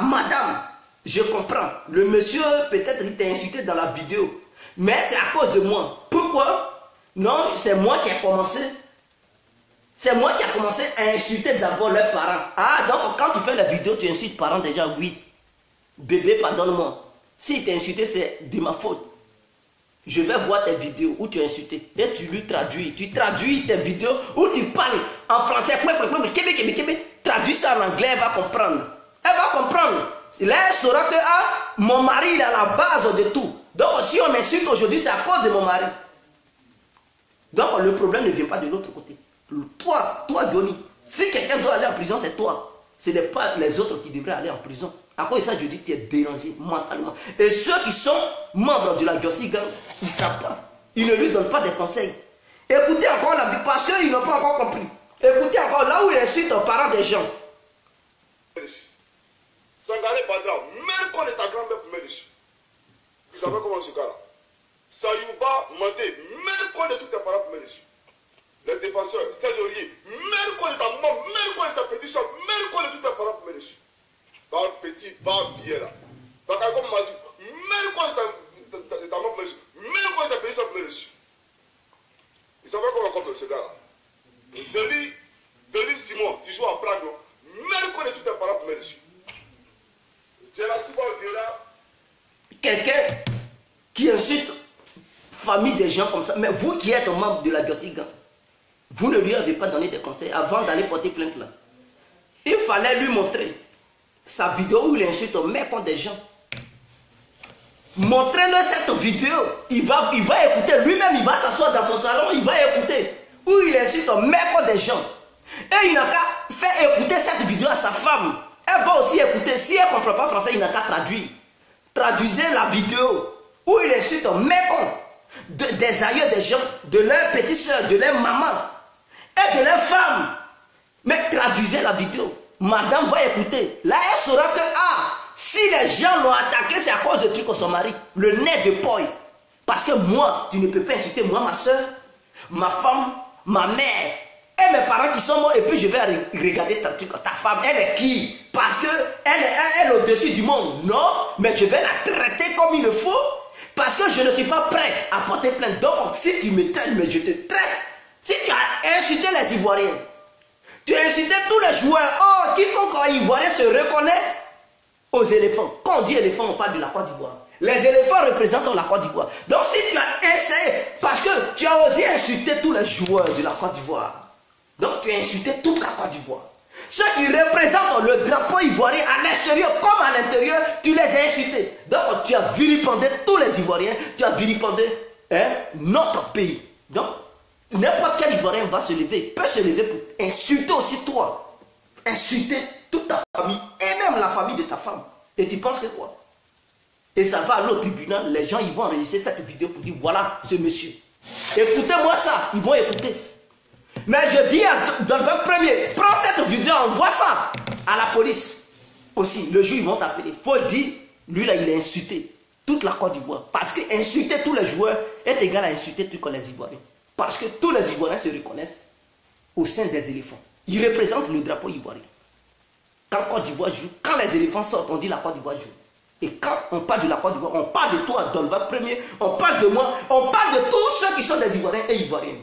madame, je comprends. Le monsieur, peut-être il t'a insulté dans la vidéo. Mais c'est à cause de moi. Pourquoi? Non, c'est moi qui ai commencé. C'est moi qui ai commencé à insulter d'abord leurs parents. Ah, donc quand tu fais la vidéo, tu insultes parents déjà, oui. Bébé, pardonne-moi. S'il t'a insulté, c'est de ma faute. Je vais voir tes vidéos où tu as insulté. Et tu lui traduis. Tu traduis tes vidéos où tu parles en français. Traduis ça en anglais, elle va comprendre. Elle va comprendre. Là, elle saura que mon mari il est à la base de tout. Donc, si on m'insulte aujourd'hui, c'est à cause de mon mari. Donc, le problème ne vient pas de l'autre côté. Toi, Johnny, si quelqu'un doit aller en prison, c'est toi. Ce n'est pas les autres qui devraient aller en prison. À cause de ça, je dis que tu es dérangé mentalement. Et ceux qui sont membres de la Jossi Gang, ils ne savent pas. Ils ne lui donnent pas des conseils. Écoutez encore la vie, parce qu'ils n'ont pas encore compris. Écoutez encore là où il insulte aux parents des gens. Sangaré Badra, même quand ta grand-mère pour mettre dessus. Vous savez comment ce gars-là? Sayouba, Mandé, même quand tous tes parents pour mettre dessus. Les défenseurs, Césorier, même quand ta maman, même quand ta petite soeur, même quand tous tes parents pour mettre dessus. Dans le petit bar billet là. Donc, comme m'a dit, même quand ta maman pour mettre dessus, même quand ta petite soeur pour mettre dessus. Vous savez comment comme ce gars-là? Delis Simon, tu joues en Prague, non? Même quand tous tes parents pour mettre dessus. Quelqu'un qui insulte famille des gens comme ça, mais vous qui êtes membre de la Jossi Gang, vous ne lui avez pas donné des conseils avant d'aller porter plainte là. Il fallait lui montrer sa vidéo où il insulte mais contre des gens. Montrez-le cette vidéo, il va écouter, lui-même il va s'asseoir dans son salon, il va écouter où il insulte mais contre des gens. Et il n'a qu'à faire écouter cette vidéo à sa femme. Elle va aussi écouter. Si elle ne comprend pas français, il n'a qu'à traduire. Traduisez la vidéo où il insulte mécon des aïeux des gens, de leurs petites soeurs, de leurs mamans et de leurs femmes. Mais traduisez la vidéo. Madame va écouter. Là, elle saura que si les gens l'ont attaqué, c'est à cause de truc de son mari. Le nez de poil. Parce que moi, tu ne peux pas insulter moi, ma soeur, ma femme, ma mère et mes parents qui sont morts, et puis je vais regarder ta femme, elle est qui? Parce que elle est au-dessus du monde. Non, mais je vais la traiter comme il le faut, parce que je ne suis pas prêt à porter plainte. Donc, si tu me traites, mais je te traite. Si tu as insulté les Ivoiriens, tu as insulté tous les joueurs. Oh, quiconque Ivoirien se reconnaît aux éléphants. Quand on dit éléphant, on parle de la Côte d'Ivoire. Les éléphants représentent la Côte d'Ivoire. Donc, si tu as essayé, parce que tu as osé insulter tous les joueurs de la Côte d'Ivoire, donc tu as insulté toute la Côte d'Ivoire. Ceux qui représentent le drapeau ivoirien à l'extérieur comme à l'intérieur, tu les as insultés. Donc tu as vilipendé tous les Ivoiriens, tu as vilipendé notre pays. Donc n'importe quel Ivoirien va se lever, peut se lever pour insulter aussi toi, insulter toute ta famille et même la famille de ta femme. Et tu penses que quoi? Et ça va à l'autre tribunal, les gens ils vont enregistrer cette vidéo pour dire voilà ce monsieur. Écoutez-moi ça, ils vont écouter. Mais je dis dans le premier, prends cette vidéo, envoie ça à la police. Aussi, le jour ils vont t'appeler. Il faut dire, lui là il a insulté toute la Côte d'Ivoire. Parce que insulter tous les joueurs est égal à insulter tous les Ivoiriens. Parce que tous les Ivoiriens se reconnaissent au sein des éléphants. Ils représentent le drapeau ivoirien. Quand Côte d'Ivoire joue, quand les éléphants sortent, on dit la Côte d'Ivoire joue. Et quand on parle de la Côte d'Ivoire, on parle de toi, Dolva Premier, on parle de moi, on parle de tous ceux qui sont des Ivoiriens et Ivoiriennes.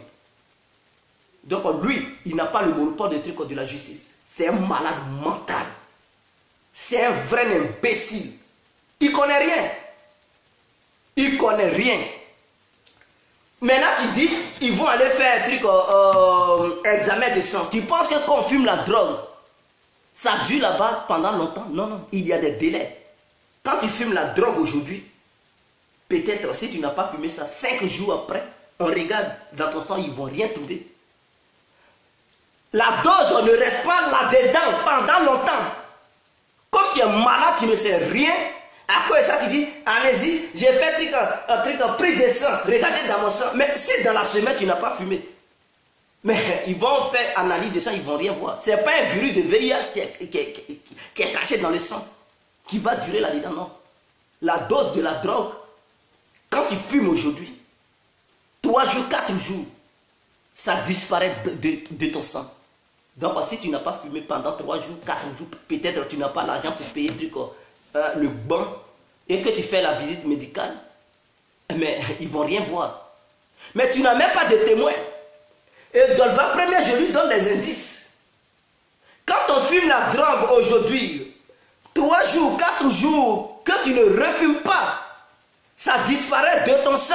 Donc lui, il n'a pas le monopole de trucs de la justice. C'est un malade mental. C'est un vrai imbécile. Il ne connaît rien. Il ne connaît rien. Maintenant tu dis, ils vont aller faire un truc, examen de sang. Tu penses que quand on fume la drogue, ça dure là-bas pendant longtemps? Non, non, il y a des délais. Quand tu fumes la drogue aujourd'hui, peut-être si tu n'as pas fumé ça, 5 jours après, on regarde dans ton sang, ils ne vont rien trouver. La dose, on ne reste pas là-dedans pendant longtemps. Comme tu es malade, tu ne sais rien. À quoi ça, tu dis, allez-y, j'ai fait un truc prise de sang. Regardez dans mon sang. Mais si dans la semaine, tu n'as pas fumé, mais ils vont faire analyse de sang, ils ne vont rien voir. Ce n'est pas un virus de VIH qui est caché dans le sang, qui va durer là-dedans, non. La dose de la drogue, quand tu fumes aujourd'hui, 3 jours, 4 jours, ça disparaît de ton sang. Donc si tu n'as pas fumé pendant 3 jours, 4 jours, peut-être tu n'as pas l'argent pour payer le banc et que tu fais la visite médicale, mais ils ne vont rien voir. Mais tu n'as même pas de témoin. Et Dolva Premier, je lui donne des indices. Quand on fume la drogue aujourd'hui, 3 jours, 4 jours, que tu ne refumes pas, ça disparaît de ton sang.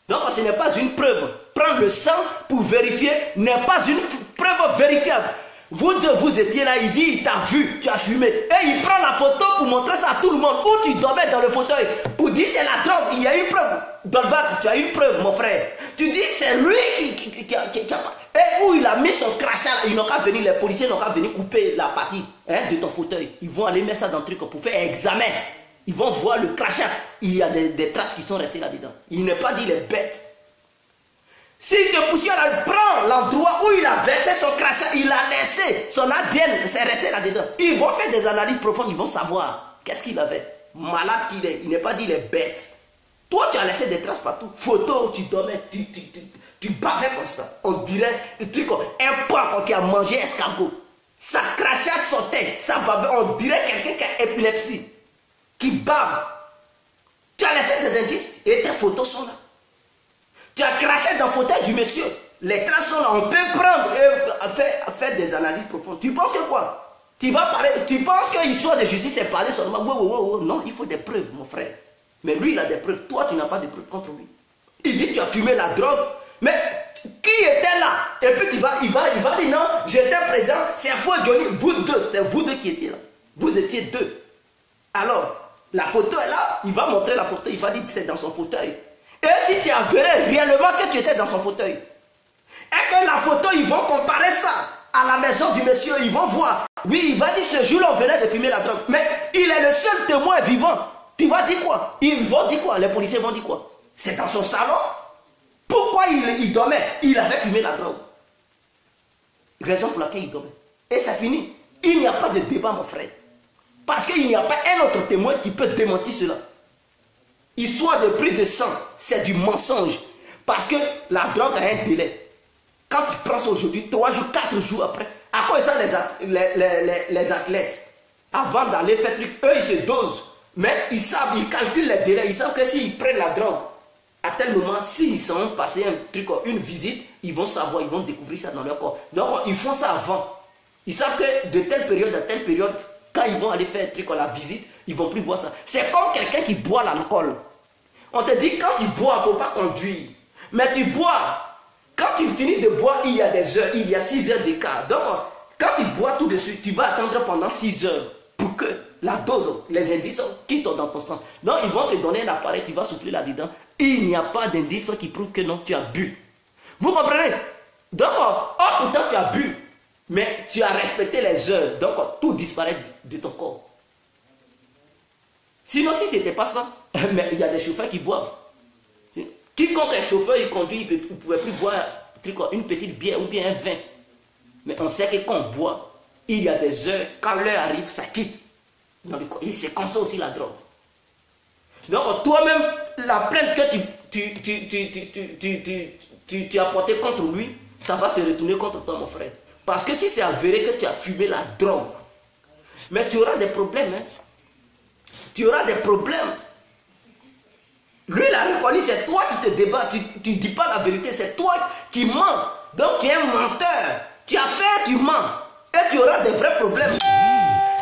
Donc ce n'est pas une preuve. Prendre le sang pour vérifier n'est pas une preuve vérifiable. Vous deux, vous étiez là, il dit, il t'a vu, tu as fumé. Et il prend la photo pour montrer ça à tout le monde. Où tu dormais dans le fauteuil. Pour dire c'est la drogue, il y a une preuve. Dolva, tu as une preuve, mon frère. Tu dis c'est lui qui a... Et où il a mis son crachat, ils n'ont qu'à venir, les policiers n'ont qu'à venir couper la partie de ton fauteuil. Ils vont aller mettre ça dans le truc pour faire examen. Ils vont voir le crachat. Il y a des traces qui sont restées là-dedans. Il n'est pas dit les bêtes. S'il te pousse, prend l'endroit où il a versé son crachat, il a laissé son ADN, c'est resté là-dedans. Ils vont faire des analyses profondes, ils vont savoir qu'est-ce qu'il avait. Malade qu'il est, il n'est pas dit les bêtes. Toi, tu as laissé des traces partout. Photo, tu dormais, tu bavais comme ça. On dirait un porc qui a mangé escargot. Sa crachat sortait, ça bavait. On dirait quelqu'un qui a épilepsie, qui bave. Tu as laissé des indices et tes photos sont là. Tu as craché dans le fauteuil du monsieur. Les traces sont là. On peut prendre et faire des analyses profondes. Tu penses que quoi? Tu vas parler. Tu penses que l'histoire de justice c'est parler seulement. Non, il faut des preuves, mon frère. Mais lui, il a des preuves. Toi, tu n'as pas de preuves contre lui. Il dit que tu as fumé la drogue. Mais qui était là? Et puis il va dire non, j'étais présent. C'est faux, Johnny. Vous deux, c'est vous deux qui étiez là. Vous étiez deux. Alors, la photo est là. Il va montrer la photo. Il va dire que c'est dans son fauteuil. Et si c'est avéré réellement que tu étais dans son fauteuil, et que la photo, ils vont comparer ça à la maison du monsieur, ils vont voir. Oui, il va dire ce jour-là, on venait de fumer la drogue. Mais il est le seul témoin vivant. Tu vas dire quoi? Ils vont dire quoi? Les policiers vont dire quoi? C'est dans son salon. Pourquoi il dormait? Il avait fumé la drogue. Raison pour laquelle il dormait. Et c'est fini. Il n'y a pas de débat, mon frère. Parce qu'il n'y a pas un autre témoin qui peut démentir cela. Histoire de prise de sang, c'est du mensonge. Parce que la drogue a un délai. Quand tu prends ça aujourd'hui, 3 jours, 4 jours après, à quoi ça les athlètes? Avant d'aller faire truc, eux ils se dosent. Mais ils savent, ils calculent les délais. Ils savent que s'ils prennent la drogue, à tel moment, s'ils sont passés un truc, une visite, ils vont savoir, ils vont découvrir ça dans leur corps. Donc ils font ça avant. Ils savent que de telle période à telle période, quand ils vont aller faire un truc, la visite, ils ne vont plus voir ça. C'est comme quelqu'un qui boit l'alcool. On te dit, quand tu bois, il ne faut pas conduire. Mais tu bois. Quand tu finis de boire, il y a des heures, il y a 6 heures d'écart. Donc, quand tu bois tout de suite, tu vas attendre pendant 6 heures pour que la dose, les indices quittent dans ton sang. Donc, ils vont te donner un appareil, tu vas souffler là-dedans. Il n'y a pas d'indice qui prouve que non, tu as bu. Vous comprenez? Donc, pourtant tu as bu, mais tu as respecté les heures. Donc, tout disparaît de ton corps. Sinon, si ce n'était pas ça, mais il y a des chauffeurs qui boivent. Quiconque est chauffeur, il conduit, il ne pouvait plus boire une petite bière ou bien un vin. Mais on sait que quand on boit, il y a des heures, quand l'heure arrive, ça quitte. Et c'est comme ça aussi la drogue. Donc toi-même, la plainte que tu as portée contre lui, ça va se retourner contre toi, mon frère. Parce que si c'est avéré que tu as fumé la drogue, mais tu auras des problèmes. Hein? Tu auras des problèmes. Lui, il a reconnu, c'est toi qui te débats, tu ne dis pas la vérité, c'est toi qui mens. Donc tu es un menteur. Tu as fait, tu mens. Et tu auras des vrais problèmes.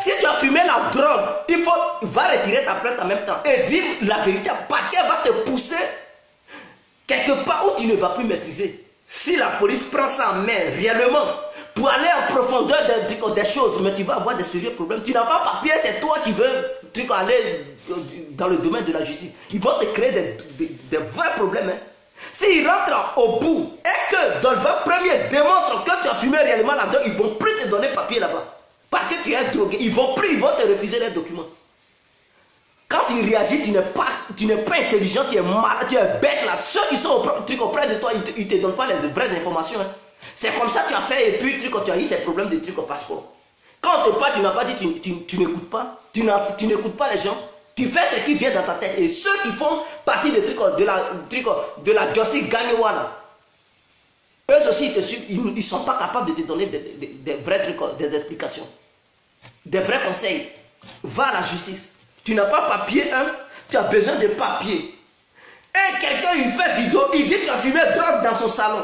Si tu as fumé la drogue, va retirer ta plainte en même temps et dire la vérité parce qu'elle va te pousser quelque part où tu ne vas plus maîtriser. Si la police prend ça en main réellement pour aller en profondeur des choses, mais tu vas avoir des sérieux problèmes. Tu n'as pas papier, c'est toi qui veux aller dans le domaine de la justice. Ils vont te créer des vrais problèmes. Hein. S'ils rentrent au bout et que dans le premier démontre que tu as fumé réellement la drogue, ils ne vont plus te donner papier là-bas. Parce que tu es drogué. Ils vont te refuser les documents. Quand tu réagis, tu n'es pas intelligent, tu es malade, tu es bête là. Ceux qui sont auprès de toi, ils ne te donnent pas les vraies informations. Hein. C'est comme ça que tu as fait et puis tu as eu ces problèmes de trucs au passeport. Quand on te parle, tu n'as pas dit, tu n'écoutes pas. Tu n'écoutes pas les gens. Tu fais ce qui vient dans ta tête. Et ceux qui font partie de la Djossi Gagnewa, eux aussi, ils ne sont pas capables de te donner des vrais trucs, des explications. Des vrais conseils. Va à la justice. Tu n'as pas papier, hein? Tu as besoin de papier. Et quelqu'un, il fait vidéo, il dit que tu as fumé drogue dans son salon.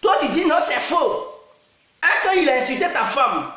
Toi, tu dis non, c'est faux. Et quand il a insulté ta femme,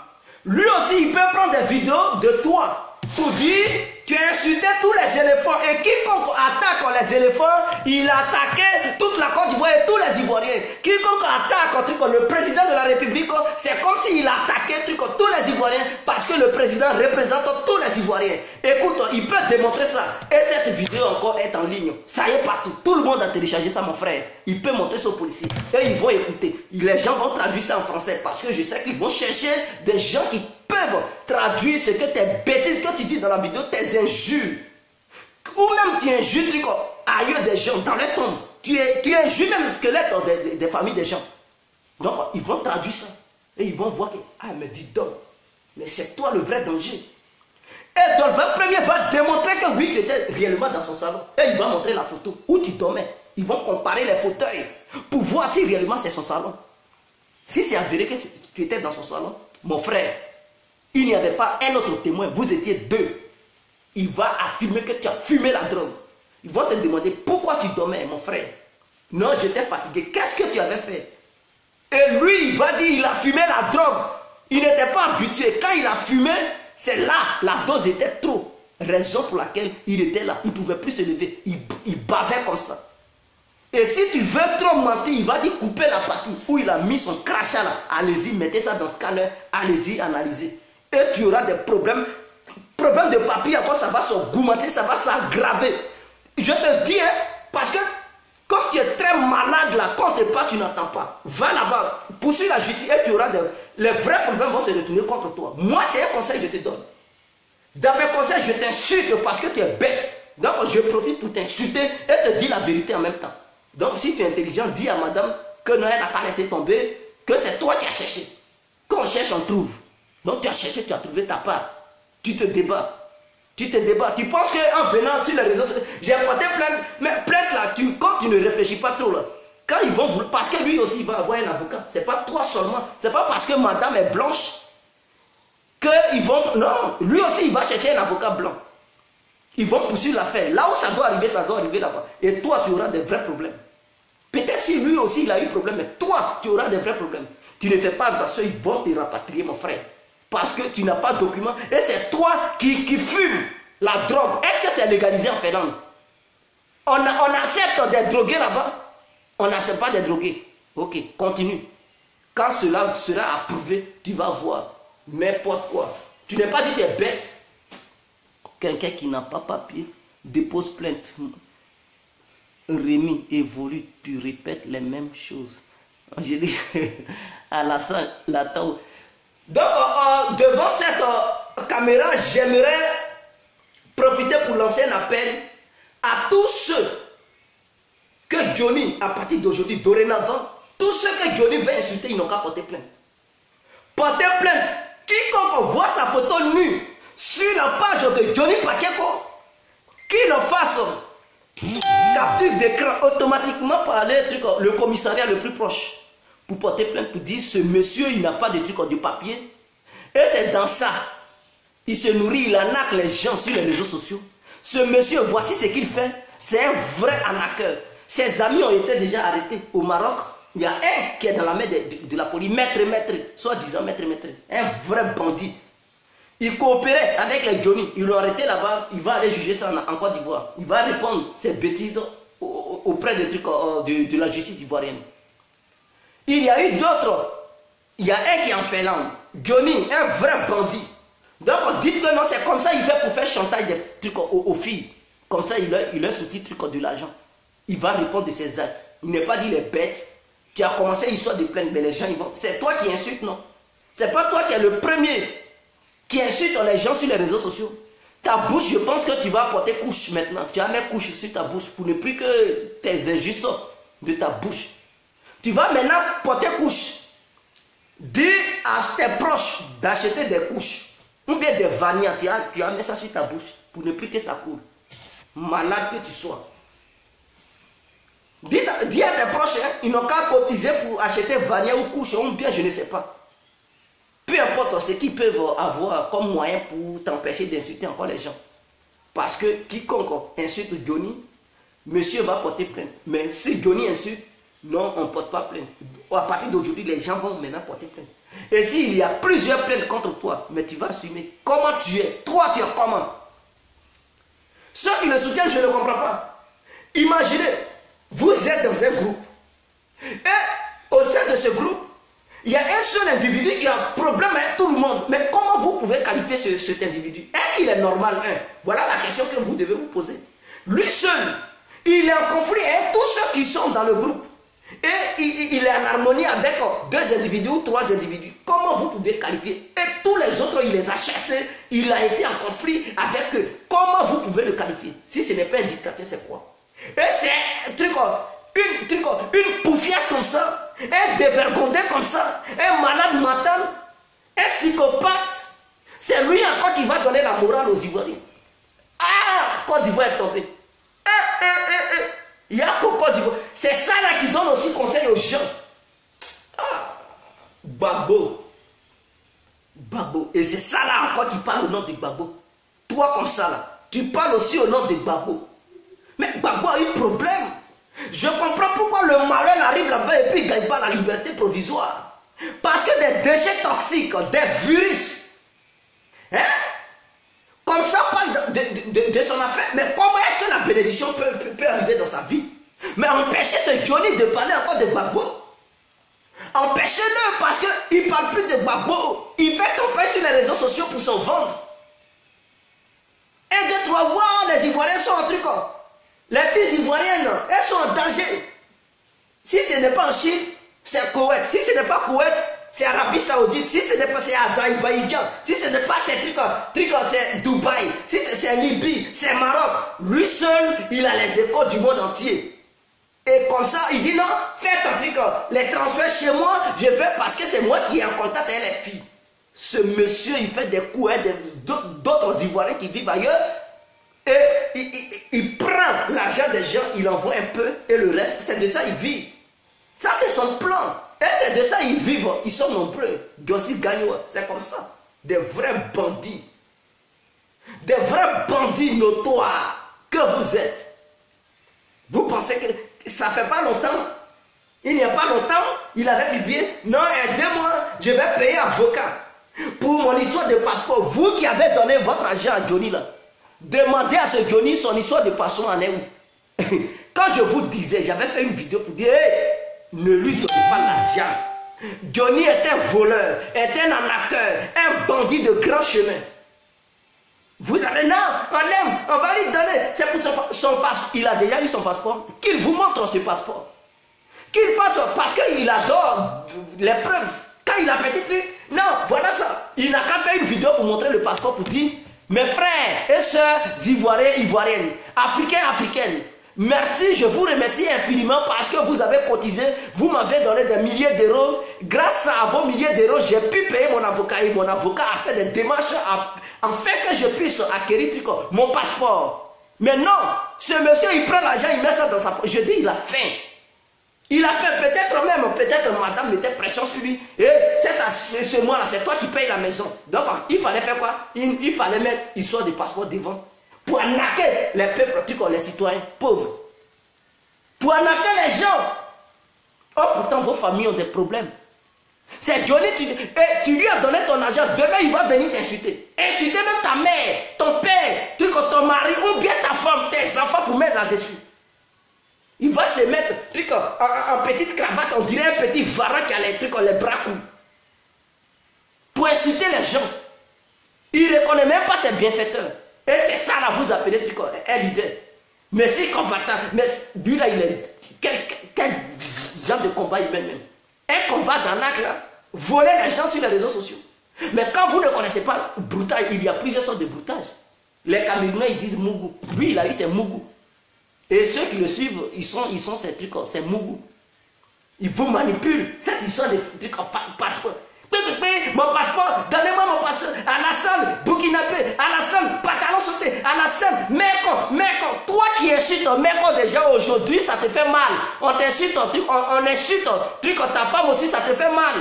lui aussi, il peut prendre des vidéos de toi pour dire tu as insulté tous les éléphants. Et quiconque attaque les éléphants, il a attaqué toute la Côte d'Ivoire et tous les Ivoiriens. Quiconque attaque le président de la République, c'est comme s'il attaquait tous les Ivoiriens parce que le président représente tous les Ivoiriens. Écoute, il peut démontrer ça. Et cette vidéo encore est en ligne. Ça y est partout. Tout le monde a téléchargé ça, mon frère. Il peut montrer ça aux policiers. Et ils vont écouter. Les gens vont traduire ça en français parce que je sais qu'ils vont chercher des gens qui peuvent traduire ce que tes bêtises que tu dis dans la vidéo, tes injures. Ou même tu injures ailleurs des gens, dans les tombes. Tu injures même le squelette des familles des gens. Donc ils vont traduire ça. Et ils vont voir que, ah mais dis donc, mais c'est toi le vrai danger. Et dans le premier va démontrer que oui, tu étais réellement dans son salon. Et il va montrer la photo où tu dormais. Ils vont comparer les fauteuils pour voir si réellement c'est son salon. Si c'est avéré que tu étais dans son salon, mon frère, il n'y avait pas un autre témoin, vous étiez deux. Il va affirmer que tu as fumé la drogue. Ils vont te demander pourquoi tu dormais, mon frère. Non, j'étais fatigué. Qu'est-ce que tu avais fait? Et lui, il va dire il a fumé la drogue. Il n'était pas habitué. Quand il a fumé, c'est là, la dose était trop. Raison pour laquelle il était là. Il ne pouvait plus se lever. Il bavait comme ça. Et si tu veux trop mentir, il va dire couper la partie où il a mis son crachat là. Allez-y, mettez ça dans le scanner. Allez-y, analysez. Et tu auras des problèmes. Problème de papier, encore ça va s'augmenter, ça va s'aggraver. Je te dis, hein, parce que comme tu es très malade là, quand tu pas, tu n'entends pas. Va là-bas, poursuis la justice et tu auras les vrais problèmes vont se retourner contre toi. Moi, c'est un conseil que je te donne. Dans mes conseils, je t'insulte parce que tu es bête. Donc, je profite pour t'insulter et te dire la vérité en même temps. Donc, si tu es intelligent, dis à madame que Noël n'a pas laissé tomber, que c'est toi qui as cherché. Quand on cherche, on trouve. Donc, tu as cherché, tu as trouvé ta part. Tu te débats. Tu te débats. Tu penses qu'en venant sur les réseaux sociaux, j'ai porté plainte. Mais plainte là, quand tu ne réfléchis pas trop là, Quand ils vont vouloir, parce que lui aussi il va avoir un avocat. C'est pas toi seulement. C'est pas parce que madame est blanche qu'ils vont... Non, lui aussi il va chercher un avocat blanc. Ils vont poursuivre l'affaire. Là où ça doit arriver là-bas. Et toi, tu auras des vrais problèmes. Peut-être si lui aussi il a eu problème, mais toi, tu auras des vrais problèmes. Tu ne fais pas attention, ils vont te rapatrier, mon frère. Parce que tu n'as pas de document. Et c'est toi qui fumes la drogue. Est-ce que c'est légalisé en Finlande? On accepte des drogués là-bas? On n'accepte pas des drogués. Ok, continue. Quand cela sera approuvé, tu vas voir n'importe quoi. Tu n'es pas dit tu es bête. Quelqu'un qui n'a pas papier dépose plainte. Rémi évolue, tu répètes les mêmes choses. Je dis à la donc devant cette caméra, j'aimerais profiter pour lancer un appel à tous ceux que Johnny, à partir d'aujourd'hui, dorénavant, tous ceux que Johnny veut insulter, ils n'ont qu'à porter plainte. Porter plainte. Quiconque voit sa photo nue sur la page de Johnny Pakeko, qu'il le fasse capture d'écran automatiquement par le commissariat le plus proche pour porter plainte, pour dire ce monsieur il n'a pas de truc de papier et c'est dans ça il se nourrit, il arnaque les gens sur les réseaux sociaux. Ce monsieur, voici ce qu'il fait, c'est un vrai arnaqueur. Ses amis ont été déjà arrêtés au Maroc. Il y a un qui est dans la main de la police, maître, soi-disant maître, un vrai bandit. Il coopérait avec les Johnny. Ils l'ont arrêté là-bas. Il va aller juger ça en Côte d'Ivoire. Il va répondre ses bêtises auprès de la justice ivoirienne. Il y a eu d'autres. Il y a un qui est en Finlande. Johnny, un vrai bandit. Donc dites que non, c'est comme ça il fait pour faire chantage des trucs aux filles. Comme ça il leur sous-titre de l'argent. Il va répondre de ses actes. Il n'est pas dit les bêtes. Tu as commencé l'histoire de plainte, mais les gens ils vont. C'est toi qui insultes, non? C'est pas toi qui es le premier qui insulte les gens sur les réseaux sociaux. Ta bouche, je pense que tu vas porter couche maintenant. Tu vas mettre couche sur ta bouche pour ne plus que tes injures sortent de ta bouche. Tu vas maintenant porter couche. Dis à tes proches d'acheter des couches. Ou bien des vanilles. Tu vas mettre ça sur ta bouche pour ne plus que ça coule. Malade que tu sois. Dis à tes proches, hein, ils n'ont qu'à cotiser pour acheter vanille ou couche, ou bien je ne sais pas. Peu importe ce qu'ils peuvent avoir comme moyen pour t'empêcher d'insulter encore les gens. Parce que quiconque insulte Johnny, monsieur va porter plainte. Mais si Johnny insulte, non, on ne porte pas plainte. À partir d'aujourd'hui, les gens vont maintenant porter plainte. Et s'il y a plusieurs plaintes contre toi, mais tu vas assumer comment tu es. Toi, tu es comment? Ceux qui le soutiennent, je ne comprends pas. Imaginez, vous êtes dans un groupe. Et au sein de ce groupe, il y a un seul individu qui a un problème avec tout le monde. Mais comment vous pouvez qualifier cet individu? Est-ce qu'il est normal? Voilà la question que vous devez vous poser. Lui seul, il est en conflit avec tous ceux qui sont dans le groupe. Et il est en harmonie avec 2 individus ou 3 individus. Comment vous pouvez qualifier? Et tous les autres, il les a chassés. Il a été en conflit avec eux. Comment vous pouvez le qualifier? Si ce n'est pas un dictateur, c'est quoi? Et c'est une poufiasse comme ça, un dévergondé comme ça, un malade mental, un psychopathe. C'est lui encore qui va donner la morale aux Ivoiriens. Ah, Côte d'Ivoire est tombée. Il y a Côte d'Ivoire. C'est ça là qui donne aussi conseil aux gens. Ah, Gbagbo. Et c'est ça là encore qui parle au nom de Gbagbo. Toi comme ça là, tu parles aussi au nom de Gbagbo. Mais Gbagbo a eu problème. Je comprends pourquoi le malheur arrive là-bas et puis il ne gagne pas la liberté provisoire. Parce que des déchets toxiques, des virus, hein? Comme ça parle de son affaire. Mais comment est-ce que la bénédiction peut arriver dans sa vie? Mais empêchez ce Johnny de parler encore de Gbagbo. Empêchez-le parce qu'il ne parle plus de Gbagbo. Il fait campagne sur les réseaux sociaux pour son ventre. 1, 2, 3, wow, les Ivoiriens sont en truc. Les filles ivoiriennes, elles sont en danger. Si ce n'est pas en Chine, c'est Koweït. Si ce n'est pas Koweït, c'est Arabie Saoudite. Si ce n'est pas c'est Azerbaïdjan. Si ce n'est pas ces trucs, c'est Dubaï. Si c'est Libye, c'est Maroc. Lui seul, il a les échos du monde entier. Et comme ça, il dit non, faites un truc, les transferts chez moi, je vais parce que c'est moi qui ai en contact avec les filles. Ce monsieur, il fait des coups d'autres Ivoiriens qui vivent ailleurs. Et il prend l'argent des gens, il envoie un peu et le reste, c'est de ça il vit. Ça, c'est son plan. Et c'est de ça ils vivent. Ils sont nombreux. Gossi Gagno, c'est comme ça. Des vrais bandits. Des vrais bandits notoires que vous êtes. Vous pensez que ça fait pas longtemps? Il n'y a pas longtemps, il avait publié, non, aidez-moi, je vais payer avocat pour mon histoire de passeport. Vous qui avez donné votre argent à Johnny là, demandez à ce Johnny son histoire de passeport en est où? Quand je vous disais, j'avais fait une vidéo pour dire, hey, ne lui donnez pas l'argent. Johnny est un voleur, est un arnaqueur, un bandit de grand chemin. Vous avez, non, on l'aime, on va lui donner. C'est pour son passeport. Il a déjà eu son passeport. Qu'il vous montre ce passeport. Qu'il fasse, parce qu'il adore les preuves. Quand il a petit truc, non, voilà ça. Il n'a qu'à faire une vidéo pour montrer le passeport pour dire, mes frères et sœurs ivoiriens, ivoiriennes, africains, africaines, merci, je vous remercie infiniment parce que vous avez cotisé, vous m'avez donné des milliers d'euros. Grâce à vos milliers d'euros, j'ai pu payer mon avocat et mon avocat a fait des démarches afin que je puisse acquérir mon passeport. Mais non, ce monsieur, il prend l'argent, il met ça dans sa poche. Je dis, il a faim. Il a fait peut-être même, peut-être madame mettait pression sur lui. Et ce mois-là, c'est toi qui payes la maison. Donc, il fallait faire quoi? Il fallait mettre histoire de passeport devant. Pour arnaquer les peuples, les citoyens pauvres. Pour arnaquer les gens. Oh, pourtant, vos familles ont des problèmes. C'est Johnny, tu lui as donné ton argent. Demain, il va venir t'insulter. Insulter même ta mère, ton père, ton mari, ou bien ta femme, tes enfants pour mettre là-dessus. Il va se mettre en petite cravate, on dirait un petit varan qui a les bras courts. Pour insulter les gens. Il ne reconnaît même pas ses bienfaiteurs. Et c'est ça là, vous appelez un leader. Mais si combattant, mais lui là, il est. Quel genre de combat il mène même? Un combat d'arnaque là, voler les gens sur les réseaux sociaux. Mais quand vous ne connaissez pas broutage, il y a plusieurs sortes de broutage. Les Camerounais ils disent Mougou. Lui il a eu ses Mougou. Et ceux qui le suivent, ils sont ces trucs, c'est Mougou. Ils vous manipulent. Cette histoire de trucs en passeport. Mon passeport, donnez-moi mon passeport. Alassane, Burkinabé, Alassane, pantalon sauté, Alassane, Mekon. Toi qui insultes Mekon déjà aujourd'hui, ça te fait mal. On t'insulte, on insulte ta femme aussi, ça te fait mal.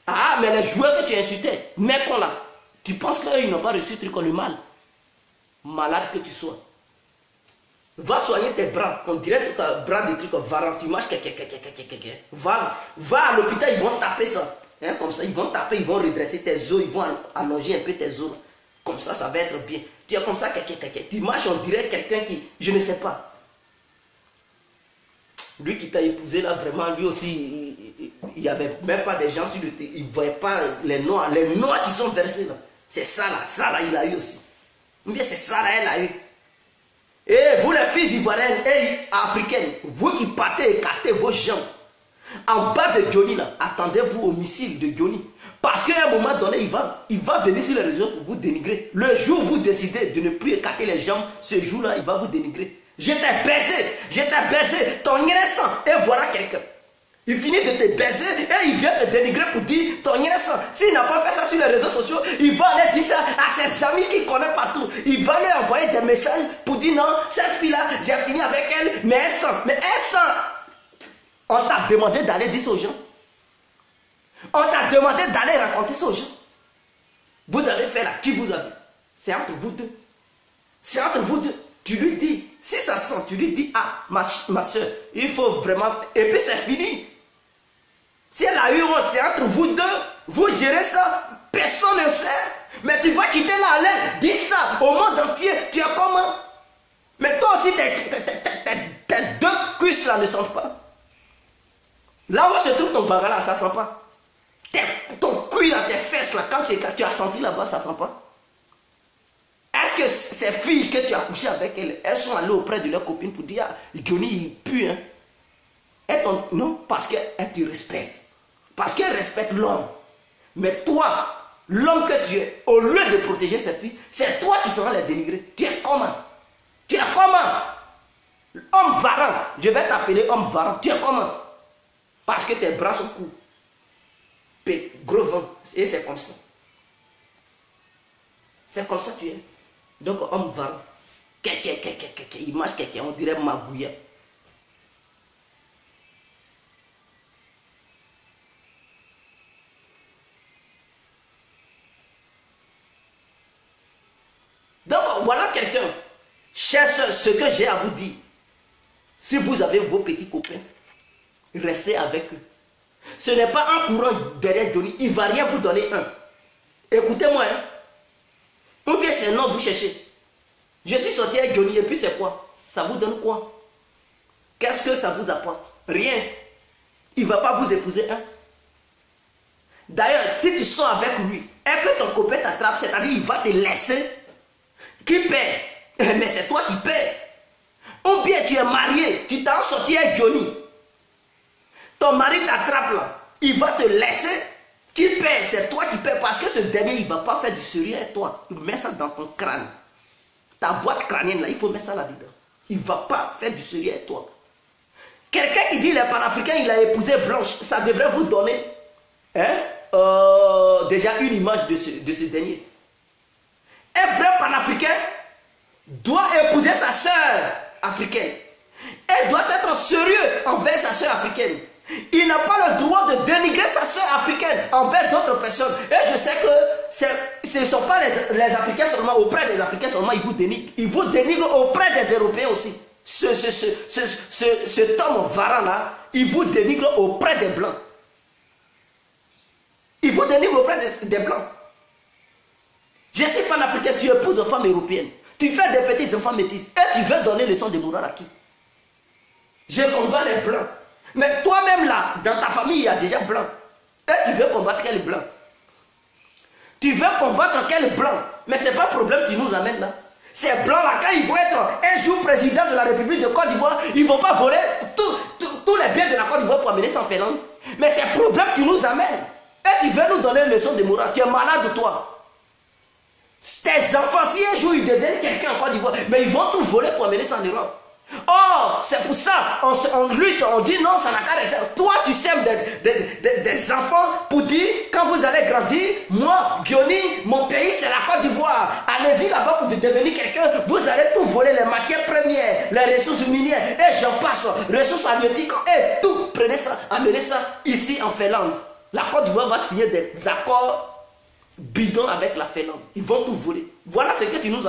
Ah, mais les joueurs que tu insultais, Mekon là, tu penses qu'eux, ils n'ont pas reçu le mal. Malade que tu sois. Va soigner tes bras. On dirait bras de trucs varan. Tu marches. Va à l'hôpital, ils vont taper ça. Hein, comme ça, ils vont taper, ils vont redresser tes os, ils vont allonger un peu tes os. Comme ça, ça va être bien. Tu es comme ça, tu marches, on dirait quelqu'un qui, je ne sais pas. Lui qui t'a épousé là, vraiment, lui aussi, il n'y avait même pas des gens sur le terrain. Il ne voyait pas les noirs qui sont versés là. C'est ça là, il a eu aussi. Ou bien c'est ça là, elle a eu. Et vous les filles ivoiriennes et africaines, vous qui partez écarter vos jambes, en bas de Johnny là, attendez-vous au missile de Johnny. Parce qu'à un moment donné, il va venir sur les réseaux pour vous dénigrer. Le jour où vous décidez de ne plus écarter les jambes, ce jour-là, il va vous dénigrer. Je t'ai baisé, ton sang, et voilà quelqu'un. Il finit de te baiser et il vient te dénigrer pour dire ton sang. S'il n'a pas fait ça sur les réseaux sociaux, il va aller dire ça à ses amis qu'il connaît partout. Il va aller envoyer des messages pour dire non, cette fille-là, j'ai fini avec elle, mais elle sent. On t'a demandé d'aller dire ça aux gens. On t'a demandé d'aller raconter ça aux gens. Vous avez fait là, qui vous avez? C'est entre vous deux. C'est entre vous deux. Tu lui dis, si ça sent, tu lui dis, ah, ma soeur, il faut vraiment. Et puis c'est fini. Si elle a eu honte, c'est entre vous deux. Vous gérez ça. Personne ne sait. Mais tu vas quitter la laine. Dis ça au monde entier. Tu es comment? Mais toi aussi, tes deux cuisses là ne sentent pas. Là où se trouve ton bagarre là, ça ne sent pas. Ton cuir là, tes fesses là, quand tu as senti là-bas, ça ne sent pas. Est-ce que ces filles que tu as couché avec elles sont allées auprès de leurs copines pour dire, ah, Johnny, il pue, hein? Non, parce qu'elles te respectent. Parce qu'elles respectent l'homme. Mais toi, l'homme que tu es, au lieu de protéger ces filles, c'est toi qui seras les dénigrer. Tu es comment? Tu es comment? Homme varan. Je vais t'appeler homme varan. Tu es comment? Parce que tes bras sont courts. Gros vent. Et c'est comme ça. C'est comme ça que tu es. Donc, homme varan. Il marche quelqu'un, on dirait Magouya. voilà quelqu'un. Chers soeurs, ce que j'ai à vous dire, si vous avez vos petits copains, restez avec eux. Ce n'est pas un courant derrière Johnny, il ne va rien vous donner un. Écoutez-moi, hein. Ou bien c'est non, vous cherchez. Je suis sorti avec Johnny et puis c'est quoi? Ça vous donne quoi? Qu'est-ce que ça vous apporte? Rien. Il ne va pas vous épouser un. D'ailleurs, si tu sors avec lui et que ton copain t'attrape, c'est-à-dire il va te laisser, qui paie? Mais c'est toi qui paie. Ou bien tu es marié, tu t'en sorti avec Johnny. Ton mari t'attrape là, il va te laisser. Qui paie? C'est toi qui paie parce que ce dernier, il ne va pas faire du sérieux avec toi. Il met ça dans ton crâne. Ta boîte crânienne là, il faut mettre ça là-dedans. Il ne va pas faire du sérieux avec toi. Quelqu'un qui dit les panafricains, il a épousé Blanche, ça devrait vous donner déjà une image de ce dernier. Un vrai panafricain doit épouser sa soeur africaine. Elle doit être sérieux envers sa soeur africaine. Il n'a pas le droit de dénigrer sa soeur africaine envers d'autres personnes. Et je sais que ce ne sont pas les Africains seulement, auprès des Africains seulement, ils vous dénigrent. Ils vous dénigrent auprès des Européens aussi. Cet homme varan là, il vous dénigre auprès des Blancs. Il vous dénigre auprès des Blancs. Je suis panafricain, tu épouses une femme européenne. Tu fais des petits enfants métis. Et tu veux donner leçon de morale à qui? Je combats les Blancs. Mais toi-même là, dans ta famille, il y a déjà Blanc. Et tu veux combattre quel Blanc? Tu veux combattre quel Blanc? Mais ce n'est pas un problème, tu nous amènes là. Ces Blancs-là, quand ils vont être un jour président de la République de Côte d'Ivoire, ils ne vont pas voler tous les biens de la Côte d'Ivoire pour amener ça en Finlande. Mais c'est un problème que tu nous amènes. Et tu veux nous donner une leçon de morale. Tu es malade toi. Tes enfants, si un jour ils deviennent quelqu'un en Côte d'Ivoire, mais ils vont tout voler pour amener ça en Europe. Oh, c'est pour ça, on lutte, on dit non, ça n'a qu'à rester. Toi, tu sèmes des enfants pour dire, quand vous allez grandir, moi, Johnny, mon pays, c'est la Côte d'Ivoire. Allez-y là-bas pour devenir quelqu'un. Vous allez tout voler, les matières premières, les ressources minières, et j'en passe, ressources halieutiques, et tout. Prenez ça, amenez ça ici en Finlande. La Côte d'Ivoire va signer des accords bidons avec la Finlande. Ils vont tout voler. Voilà ce que tu nous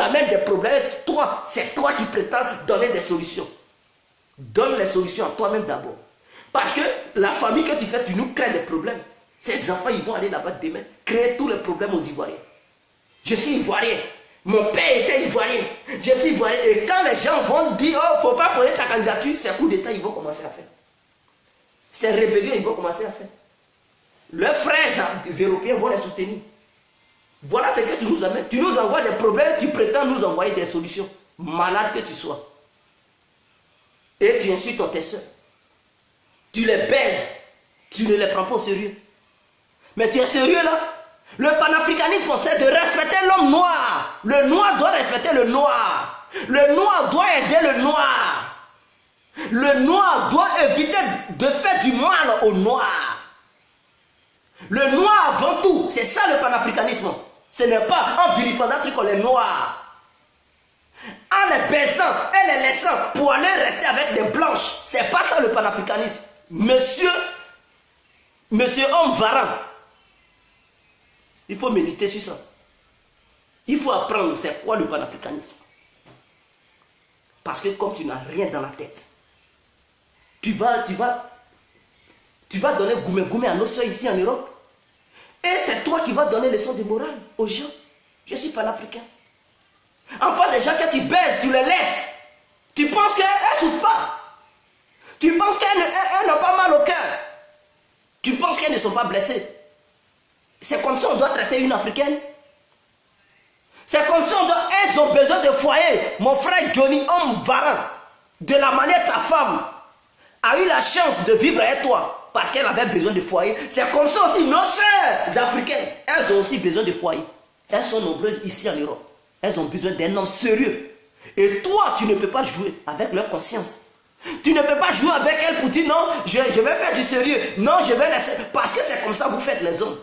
amènes des problèmes. Toi, c'est toi qui prétends donner des solutions. Donne les solutions à toi-même d'abord. Parce que la famille que tu fais, tu nous crées des problèmes. Ces enfants, ils vont aller là-bas demain, créer tous les problèmes aux Ivoiriens. Je suis Ivoirien. Mon père était Ivoirien. Je suis Ivoirien. Et quand les gens vont dire, oh, il ne faut pas poser ta candidature, c'est coup d'État, ils vont commencer à faire. Ces rébellions, ils vont commencer à faire. Leurs frères européens vont les soutenir. Voilà ce que tu nous amènes. Tu nous envoies des problèmes, tu prétends nous envoyer des solutions. Malade que tu sois. Et tu insultes tes soeurs. Tu les baises. Tu ne les prends pas au sérieux. Mais tu es sérieux là? Le panafricanisme, c'est de respecter l'homme noir. Le noir doit respecter le noir. Le noir doit aider le noir. Le noir doit éviter de faire du mal au noir. Le noir avant tout, c'est ça le panafricanisme. Ce n'est pas en vilipendant truc les noirs. En les baisant et les laissant pour aller rester avec des blanches. C'est pas ça le panafricanisme. Monsieur homme varan, il faut méditer sur ça. Il faut apprendre c'est quoi le panafricanisme. Parce que comme tu n'as rien dans la tête, tu vas donner goumé à nos soeurs ici en Europe. Et c'est toi qui vas donner leçon de morale aux gens. Je suis panafricain. Enfin, des gens que tu baises, tu les laisses. Tu penses qu'elles ne souffrent pas. Tu penses qu'elles n'ont pas mal au cœur. Tu penses qu'elles ne sont pas blessées. C'est comme ça qu'on doit traiter une africaine. C'est comme ça elles ont besoin de foyer. Mon frère Johnny, homme varan, de la manière ta femme a eu la chance de vivre avec toi. Parce qu'elle avait besoin de foyer. C'est comme ça aussi nos sœurs africaines. Elles ont aussi besoin de foyer. Elles sont nombreuses ici en Europe. Elles ont besoin d'un homme sérieux. Et toi, tu ne peux pas jouer avec leur conscience. Tu ne peux pas jouer avec elles pour dire non, je vais faire du sérieux. Non, je vais laisser. Parce que c'est comme ça que vous faites les hommes.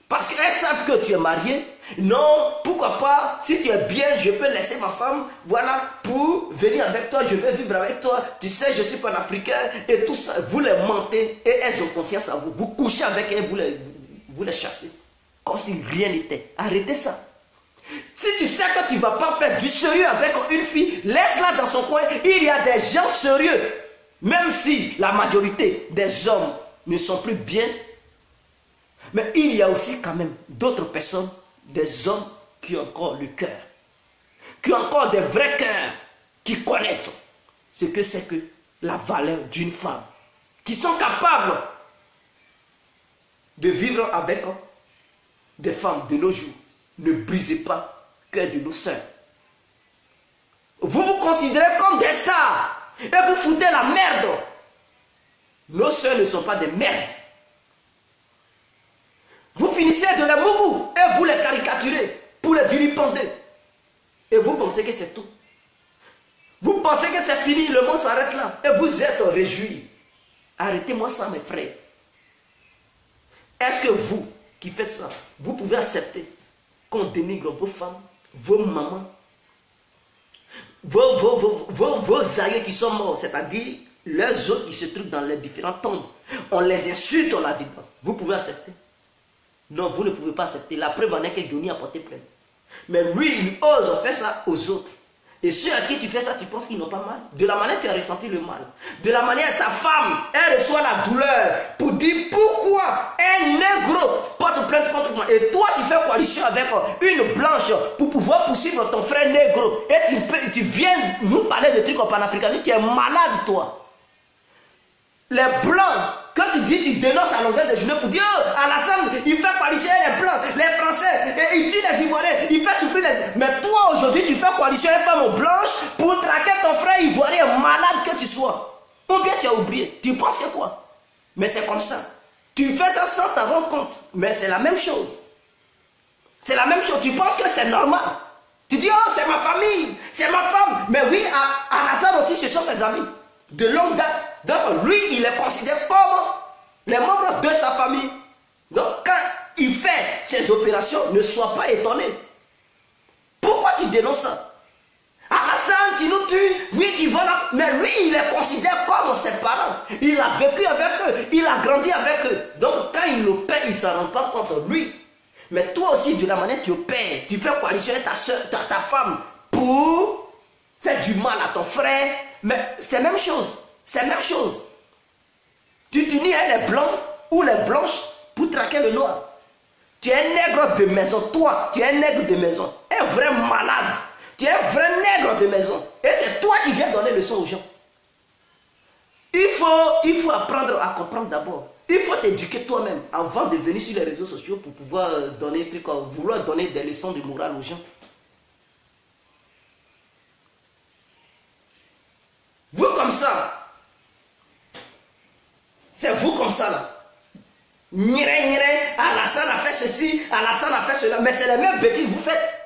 Parce qu'elles savent que tu es marié. Non, pourquoi pas, si tu es bien, je peux laisser ma femme, voilà, pour venir avec toi, je vais vivre avec toi. Tu sais, je suis panafricain et tout ça. Vous les mentez et elles ont confiance en vous. Vous couchez avec elles, vous les chassez. Comme si rien n'était. Arrêtez ça. Si tu sais que tu ne vas pas faire du sérieux avec une fille, laisse-la dans son coin. Il y a des gens sérieux. Même si la majorité des hommes ne sont plus bien, mais il y a aussi quand même d'autres personnes, des hommes qui ont encore le cœur, qui ont encore des vrais cœurs, qui connaissent ce que c'est que la valeur d'une femme, qui sont capables de vivre avec des femmes de nos jours. Ne brisez pas le cœur de nos sœurs. Vous vous considérez comme des stars et vous foutez la merde. Nos sœurs ne sont pas des merdes. Vous finissez de les mougou et vous les caricaturez pour les vilipender. Et vous pensez que c'est tout. Vous pensez que c'est fini, le monde s'arrête là. Et vous êtes réjouis. Arrêtez-moi ça, mes frères. Est-ce que vous qui faites ça, vous pouvez accepter qu'on dénigre vos femmes, vos mamans, vos aïeux qui sont morts, c'est-à-dire leurs os qui se trouvent dans les différentes tombes. On les insulte, on l'a dit. Vous pouvez accepter? Non, vous ne pouvez pas accepter. La preuve en est que Johnny a porté plainte. Mais lui, il ose faire ça aux autres. Et ceux à qui tu fais ça, tu penses qu'ils n'ont pas mal. De la manière tu as ressenti le mal. De la manière ta femme, elle reçoit la douleur pour dire pourquoi un négro porte plainte contre moi. Et toi, tu fais coalition avec une blanche pour pouvoir poursuivre ton frère négro. Et tu viens nous parler de trucs en panafricanisme. Tu es malade, toi. Les blancs, quand tu dis, tu dénonces à longueur de journée pour dire, oh, Alassane, il fait coalition les blancs, les Français, et il tue les Ivoiriens, il fait souffrir les... Mais toi, aujourd'hui, tu fais coalition les femmes blanches pour traquer ton frère Ivoirien, malade que tu sois. Ou bien tu as oublié. Tu penses que quoi? Mais c'est comme ça. Tu fais ça sans t'en rendre compte. Mais c'est la même chose. C'est la même chose. Tu penses que c'est normal. Tu dis, oh, c'est ma famille, c'est ma femme. Mais oui, Alassane aussi, ce sont ses amis. De longue date. Donc lui, il est considéré comme les membres de sa famille. Donc quand il fait ses opérations, ne sois pas étonné. Pourquoi tu dénonces ça? Alassane, tu nous tues, oui, tu vas là. Mais lui, il est considéré comme ses parents. Il a vécu avec eux, il a grandi avec eux. Donc quand il le paie, il ne s'en rend pas compte, lui. Mais toi aussi, de la manière que tu paies, tu fais coalition avec ta femme pour faire du mal à ton frère. Mais c'est la même chose. C'est la même chose. Tu t'unis à les blancs ou les blanches pour traquer le noir. Tu es un nègre de maison. Toi, tu es un nègre de maison. Un vrai malade. Tu es un vrai nègre de maison. Et c'est toi qui viens donner le son aux gens. Il faut apprendre à comprendre d'abord. Il faut t'éduquer toi-même avant de venir sur les réseaux sociaux pour pouvoir donner des trucs, vouloir donner des leçons de morale aux gens. Vous comme ça. C'est vous comme ça là. Niré, niré, Alassane a fait ceci, Alassane a fait cela. Mais c'est les mêmes bêtises que vous faites.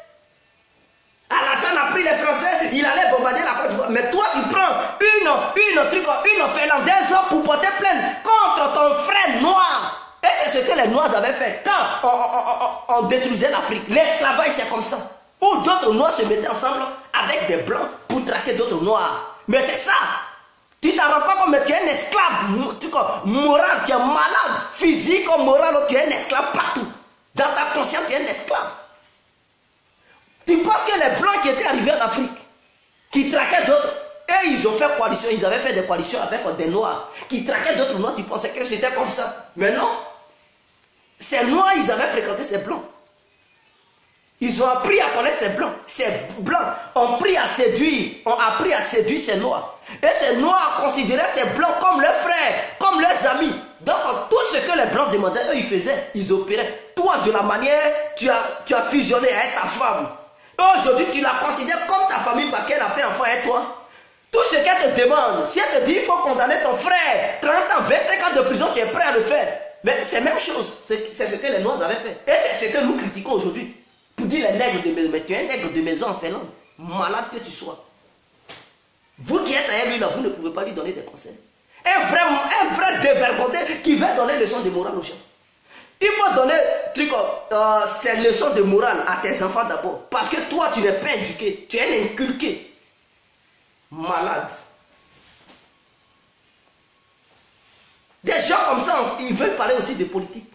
Alassane a pris les Français, il allait bombarder la Côte d'Ivoire. Mais toi, tu prends une Finlandaise pour porter plainte contre ton frère noir. Et c'est ce que les Noirs avaient fait. Quand on détruisait l'Afrique, l'esclavage c'est comme ça. Où d'autres Noirs se mettaient ensemble avec des Blancs pour traquer d'autres Noirs. Mais c'est ça. Tu t'en rends pas compte, mais tu es un esclave moral, tu es malade, physique ou moral, tu es un esclave partout. Dans ta conscience, tu es un esclave. Tu penses que les Blancs qui étaient arrivés en Afrique, qui traquaient d'autres, et ils ont fait coalition, ils avaient fait des coalitions avec des Noirs, qui traquaient d'autres Noirs, tu pensais que c'était comme ça. Mais non. Ces Noirs, ils avaient fréquenté ces Blancs. Ils ont appris à connaître ces Blancs. Ces Blancs ont appris à séduire ces Noirs. Et ces Noirs considéraient ces Blancs comme leurs frères, comme leurs amis. Donc tout ce que les Blancs demandaient, eux ils faisaient, ils opéraient. Toi, de la manière, tu as fusionné avec ta femme. Aujourd'hui, tu la considères comme ta famille parce qu'elle a fait enfant avec toi. Tout ce qu'elle te demande, si elle te dit il faut condamner ton frère, 30 ans, 25 ans de prison, tu es prêt à le faire. Mais c'est la même chose. C'est ce que les Noirs avaient fait. Et c'est ce que nous critiquons aujourd'hui. Pour dire les nègres de maison, mais tu es un nègre de maison en Finlande, malade que tu sois. Vous qui êtes avec lui là, vous ne pouvez pas lui donner des conseils. Un vrai dévergondé qui veut donner des leçons de morale aux gens. Il faut donner ces leçons de morale à tes enfants d'abord. Parce que toi, tu n'es pas éduqué, tu es un inculqué. Malade. Des gens comme ça, ils veulent parler aussi de politique.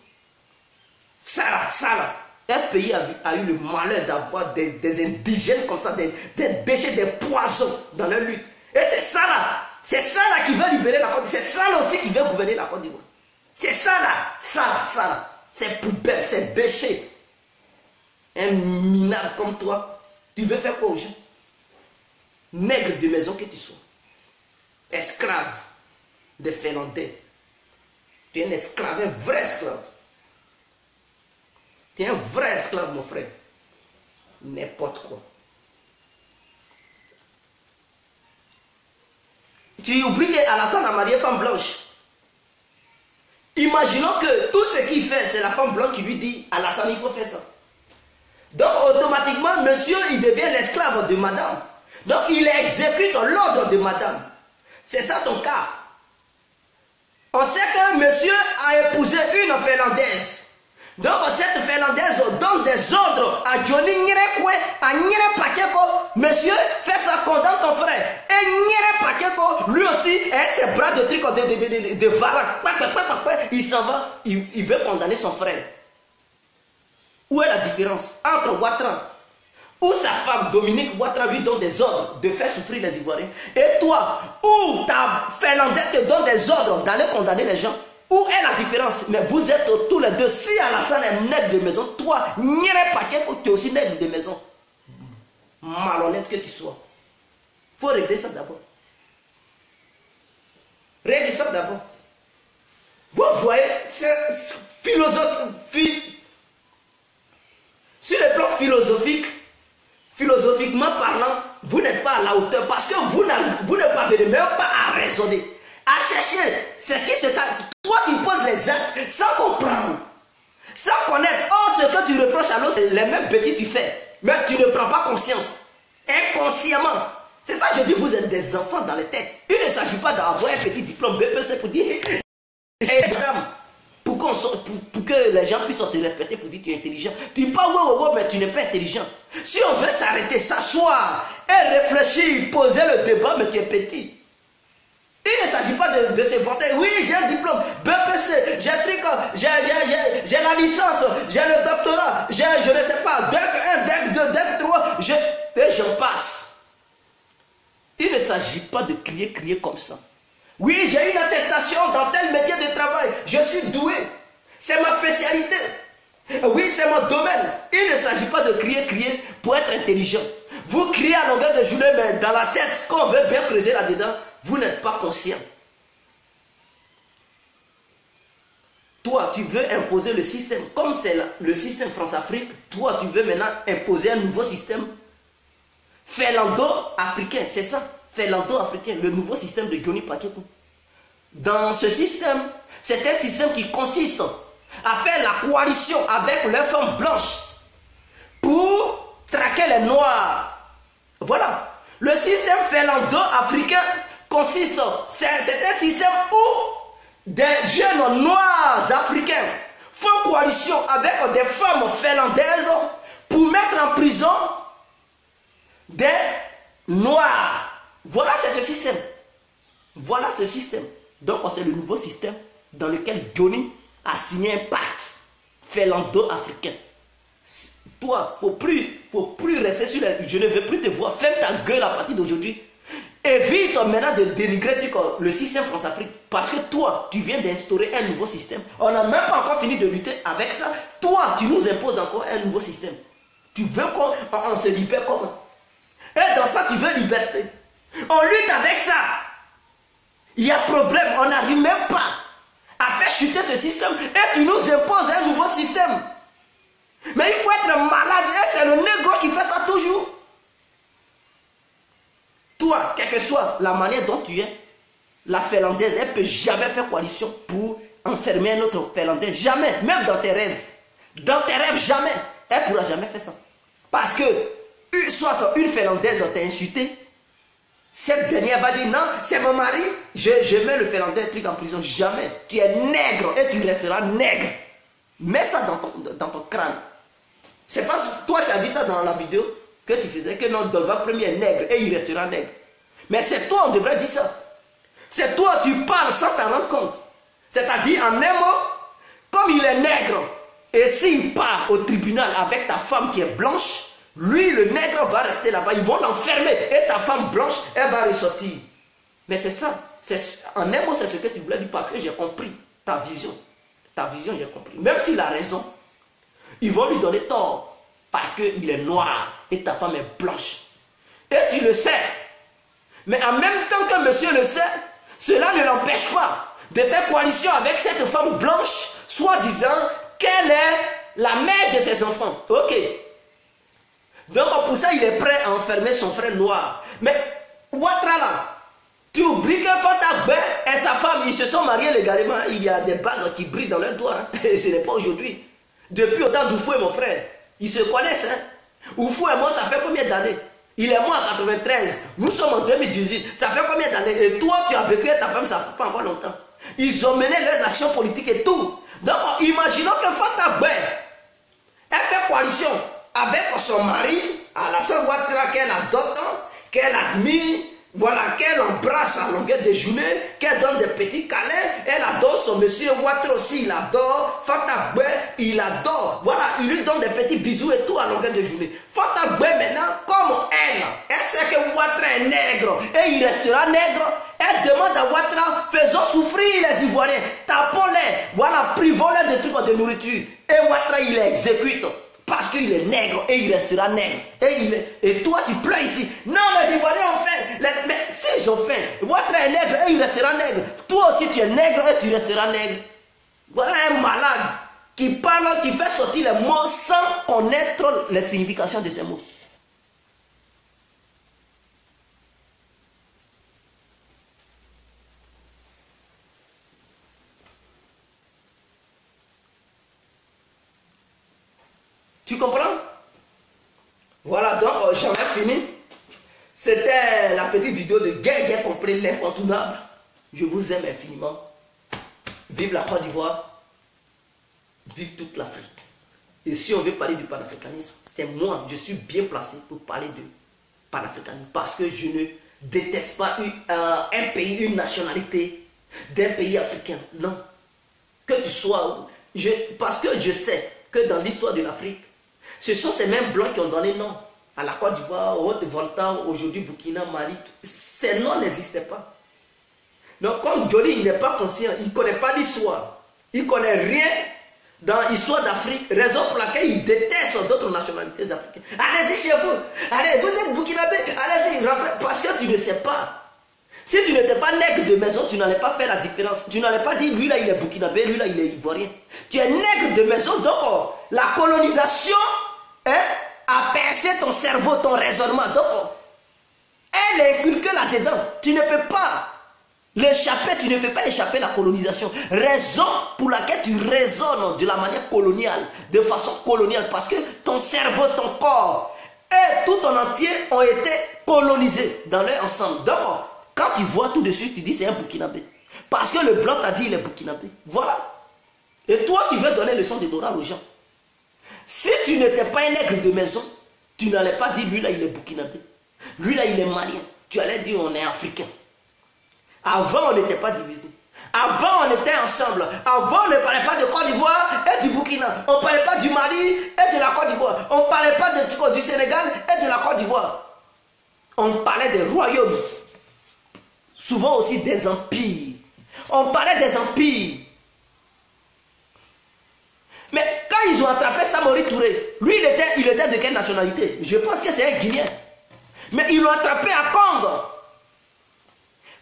Ça là. un pays a eu le malheur d'avoir des indigènes comme ça, des déchets, des poisons dans leur lutte. Et c'est ça là qui veut libérer la Côte d'Ivoire. C'est ça là aussi qui veut gouverner la Côte d'Ivoire. C'est ça là. C'est poubelle, c'est déchets. Un minable comme toi, tu veux faire quoi aux gens? Nègre de maison que tu sois. Esclave des Finlandais. Tu es un esclave, un vrai esclave. Tu es un vrai esclave, mon frère. N'importe quoi. Tu oublies qu'Alassane a marié femme blanche. Imaginons que tout ce qu'il fait, c'est la femme blanche qui lui dit Alassane, il faut faire ça. Donc automatiquement, monsieur, il devient l'esclave de madame. Donc il exécute l'ordre de madame. C'est ça ton cas. On sait que monsieur a épousé une Finlandaise. Donc cette Finlandaise donne des ordres à Johnny Nyerekwe, à Nyerepakeko. Monsieur, fais ça, condamne ton frère. Et Nyerepakeko, lui aussi, a ses bras de truc de varak. Il s'en va, il veut condamner son frère. Où est la différence entre Ouattara, où sa femme Dominique Ouattara lui donne des ordres de faire souffrir les Ivoiriens, et toi, où ta Finlandaise te donne des ordres d'aller condamner les gens? Où est la différence? Mais vous êtes tous les deux. Si Alassane est nègre de maison, toi, Nyerepakeko, tu es aussi nègre de maison. Malhonnête que tu sois. Il faut régler ça d'abord. Régler ça d'abord. Vous voyez, c'est philosophique. Sur le plan philosophiquement parlant, vous n'êtes pas à la hauteur parce que vous ne parvenez même pas à raisonner, à chercher ce qui se passe. Toi, tu poses les actes sans comprendre, sans connaître. Or, ce que tu reproches à l'autre, c'est les mêmes bêtises que tu fais. Mais tu ne prends pas conscience. Inconsciemment. C'est ça que je dis, vous êtes des enfants dans les têtes. Il ne s'agit pas d'avoir un petit diplôme BPC pour dire pour que les gens puissent te respecter, pour dire que tu es intelligent. Tu parles, mais tu n'es pas intelligent. Si on veut s'arrêter, s'asseoir et réfléchir, poser le débat, mais tu es petit. Il ne s'agit pas de se vanter. Oui, j'ai un diplôme, BPC, j'ai la licence, j'ai le doctorat, je ne sais pas, DEC 1, DEC 2, DEC 3, et j'en passe. Il ne s'agit pas de crier comme ça. Oui, j'ai une attestation dans tel métier de travail. Je suis doué. C'est ma spécialité. Oui, c'est mon domaine. Il ne s'agit pas de crier pour être intelligent. Vous criez à longueur de journée, mais dans la tête, quand on veut bien creuser là-dedans, vous n'êtes pas conscient. Toi, tu veux imposer le système. Comme c'est le système France-Afrique, toi, tu veux maintenant imposer un nouveau système finlando-africain. C'est ça. Finlando-africain, le nouveau système de Johnny Pakeko. Dans ce système, c'est un système qui consiste à faire la coalition avec les femmes blanches pour traquer les noirs. Voilà. Le système finlando-africain consiste, c'est un système où des jeunes noirs africains font coalition avec des femmes finlandaises pour mettre en prison des noirs. Voilà, c'est ce système. Voilà ce système. Donc, c'est le nouveau système dans lequel Johnny a signé un pacte finlando-africain. Toi, faut plus rester sur les... Je ne veux plus te voir. Ferme ta gueule à partir d'aujourd'hui. Évite maintenant de dénigrer le système France-Afrique. Parce que toi, tu viens d'instaurer un nouveau système. On n'a même pas encore fini de lutter avec ça. Toi, tu nous imposes encore un nouveau système. Tu veux qu'on se libère comment? Et dans ça, tu veux liberté. On lutte avec ça. Il y a problème. On n'arrive même pas à faire chuter ce système. Et tu nous imposes un nouveau système. Mais il faut être malade. Et c'est le négro qui fait ça toujours. Toi, quelle que soit la manière dont tu es, la Finlandaise, elle ne peut jamais faire coalition pour enfermer un autre Finlandais. Jamais. Même dans tes rêves. Dans tes rêves, jamais. Elle ne pourra jamais faire ça. Parce que, soit une Finlandaise t'a insulté, cette dernière va dire non, c'est mon mari, je mets le Finlandais truc en prison. Jamais. Tu es nègre et tu resteras nègre. Mets ça dans ton crâne. C'est pas toi qui as dit ça dans la vidéo que tu faisais, que non, Dolva premier est nègre et il restera nègre. Mais c'est toi, on devrait dire ça. C'est toi, tu parles sans t'en rendre compte. C'est-à-dire, en un mot, comme il est nègre, Et s'il part au tribunal avec ta femme qui est blanche, lui, le nègre, va rester là-bas. Ils vont l'enfermer. Et ta femme blanche, elle va ressortir. Mais c'est ça. En un mot, c'est ce que tu voulais dire parce que j'ai compris ta vision. Ta vision, j'ai compris. Même s'il a raison, ils vont lui donner tort parce qu'il est noir et ta femme est blanche. Et tu le sais. Mais en même temps que monsieur le sait, cela ne l'empêche pas de faire coalition avec cette femme blanche, soi-disant qu'elle est la mère de ses enfants. Ok. Donc pour ça, il est prêt à enfermer son frère noir. Mais Ouattara là, tu oublies que Fatta Gbé et sa femme, ils se sont mariés légalement. Il y a des bagues qui brillent dans leurs doigts. Hein. Et ce n'est pas aujourd'hui. Depuis autant d'Oufou et mon frère, ils se connaissent. Hein. Oufou et moi, ça fait combien d'années? Il est mort en 93. Nous sommes en 2018. Ça fait combien d'années? Et toi, tu as vécu avec ta femme, ça ne fait pas encore longtemps. Ils ont mené leurs actions politiques et tout. Donc, imaginons que Fatta Gbé, elle fait coalition avec son mari, Alassane Ouattara, qu'elle adopte, qu'elle admire, voilà, qu'elle embrasse à longueur de journée, qu'elle donne des petits câlins, elle adore son monsieur Ouattara aussi, il adore, Fatta Gbé, il adore, voilà, il lui donne des petits bisous et tout à longueur de journée. Fatta Gbé maintenant, comme elle sait que Ouattara est nègre et il restera nègre, elle demande à Ouattara, faisons souffrir les Ivoiriens, tapons-les, voilà, privons-les de trucs de nourriture, et Ouattara il les exécute. Parce qu'il est nègre et il restera nègre. Et toi, tu pleures ici. Non, les Ivoiriens ont faim. Mais s'ils ont faim, Ouattara est nègre et il restera nègre. Toi aussi, tu es nègre et tu resteras nègre. Voilà un malade qui parle, qui fait sortir les mots sans connaître les significations de ces mots. Tu comprends? Voilà, donc j'en ai fini. C'était la petite vidéo de Guerre compris l'incontournable. Je vous aime infiniment. Vive la Côte d'Ivoire. Vive toute l'Afrique. Et si on veut parler du panafricanisme, c'est moi, je suis bien placé pour parler de panafricanisme. Parce que je ne déteste pas un pays, une nationalité d'un pays africain. Non. Que tu sois... parce que je sais que dans l'histoire de l'Afrique, ce sont ces mêmes blancs qui ont donné nom à la Côte d'Ivoire, au Haute-Volta, aujourd'hui Burkina, Mali. Ces noms n'existaient pas. Donc comme Johnny, il n'est pas conscient, il ne connaît pas l'histoire, il ne connaît rien dans l'histoire d'Afrique, raison pour laquelle il déteste d'autres nationalités africaines. Allez-y chez vous, allez, vous êtes Burkinabé, allez-y, rentrez, parce que tu ne sais pas. Si tu n'étais pas nègre de maison, tu n'allais pas faire la différence. Tu n'allais pas dire, lui là il est burkinabé, lui là il est ivoirien. Tu es nègre de maison, donc la colonisation a percé ton cerveau, ton raisonnement. Donc elle est inculquée là-dedans. Tu ne peux pas l'échapper, tu ne peux pas échapper à la colonisation. Raison pour laquelle tu raisonnes de la manière coloniale, de façon coloniale, parce que ton cerveau, ton corps et tout ton entier ont été colonisés dans leur ensemble. Donc quand tu vois tout de suite, tu dis c'est un Burkinabé. Parce que le blanc t'a dit il est Burkinabé. Voilà. Et toi, tu veux donner leçon de morale aux gens. Si tu n'étais pas un nègre de maison, tu n'allais pas dire lui là il est Burkinabé. Lui là il est malien. Tu allais dire on est africain. Avant on n'était pas divisés. Avant on était ensemble. Avant on ne parlait pas de Côte d'Ivoire et du Burkina. On ne parlait pas du Mali et de la Côte d'Ivoire. On ne parlait pas du Sénégal et de la Côte d'Ivoire. On parlait des royaumes. Souvent aussi des empires. On parlait des empires. Mais quand ils ont attrapé Samori Touré, lui il était de quelle nationalité? Je pense que c'est un Guinéen. Mais ils l'ont attrapé à Congo.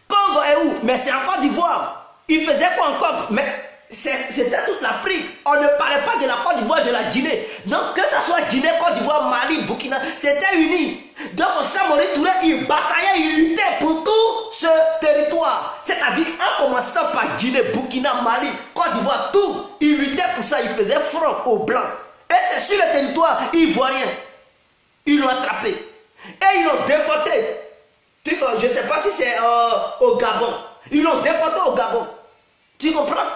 Congo est où? Mais c'est en Côte d'Ivoire. Il faisait quoi en Congo? Mais c'était toute l'Afrique. On ne parlait pas de la Côte d'Ivoire, de la Guinée. Donc que ce soit Guinée, Côte d'Ivoire, Mali, Burkina, c'était uni. Donc Samori Touré, il bataillait, il luttait pour tout ce territoire. C'est-à-dire en commençant par Guinée, Burkina, Mali, Côte d'Ivoire, tout. Il luttait pour ça, il faisait front aux Blancs. Et c'est sur le territoire ivoirien. Ils l'ont attrapé. Et ils l'ont déporté. Je ne sais pas si c'est au Gabon. Ils l'ont déporté au Gabon. Tu comprends?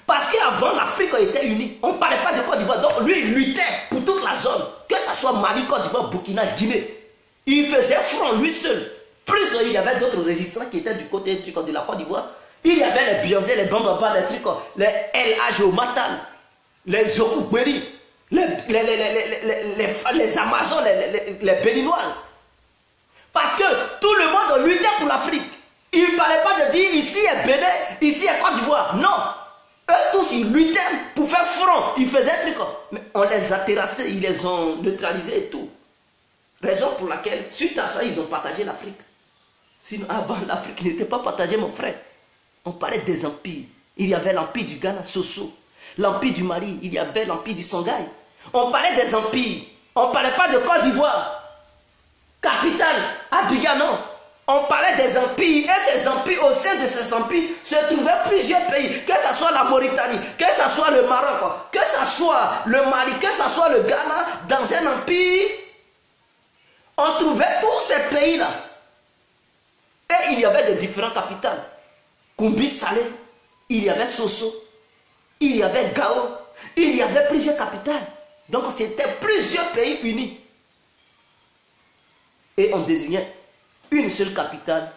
Parce qu'avant, l'Afrique était unie. On ne parlait pas de Côte d'Ivoire. Donc, lui, il luttait pour toute la zone. Que ce soit Mali, Côte d'Ivoire, Burkina, Guinée. Il faisait front, lui seul. Plus, il y avait d'autres résistants qui étaient du côté de la Côte d'Ivoire. Il y avait les Bianzé, les Bambaba, les trucs, les LH au Matal. les Okuberi, les Amazones, les Béninoises. Parce que tout le monde luttait pour l'Afrique. Il ne parlait pas de dire ici est Bénin, ici est Côte d'Ivoire. Non. Eux tous, ils luttaient pour faire front. Ils faisaient un truc. Mais on les a terrassés, ils les ont neutralisés et tout. Raison pour laquelle, suite à ça, ils ont partagé l'Afrique. Sinon, avant, l'Afrique n'était pas partagée, mon frère. On parlait des empires. Il y avait l'empire du Ghana, Soso. L'empire du Mali, il y avait l'empire du Songhai. On parlait des empires. On ne parlait pas de Côte d'Ivoire. Capitale, Abidjan, non. On parlait des empires. Et ces empires, au sein de ces empires, se trouvaient plusieurs pays. Que ce soit la Mauritanie, que ce soit le Maroc, que ce soit le Mali, que ce soit le Ghana, dans un empire, on trouvait tous ces pays-là. Et il y avait de différentes capitales. Koumbi Salé, il y avait Soso, il y avait Gao, il y avait plusieurs capitales. Donc c'était plusieurs pays unis. Et on désignait une seule capitale,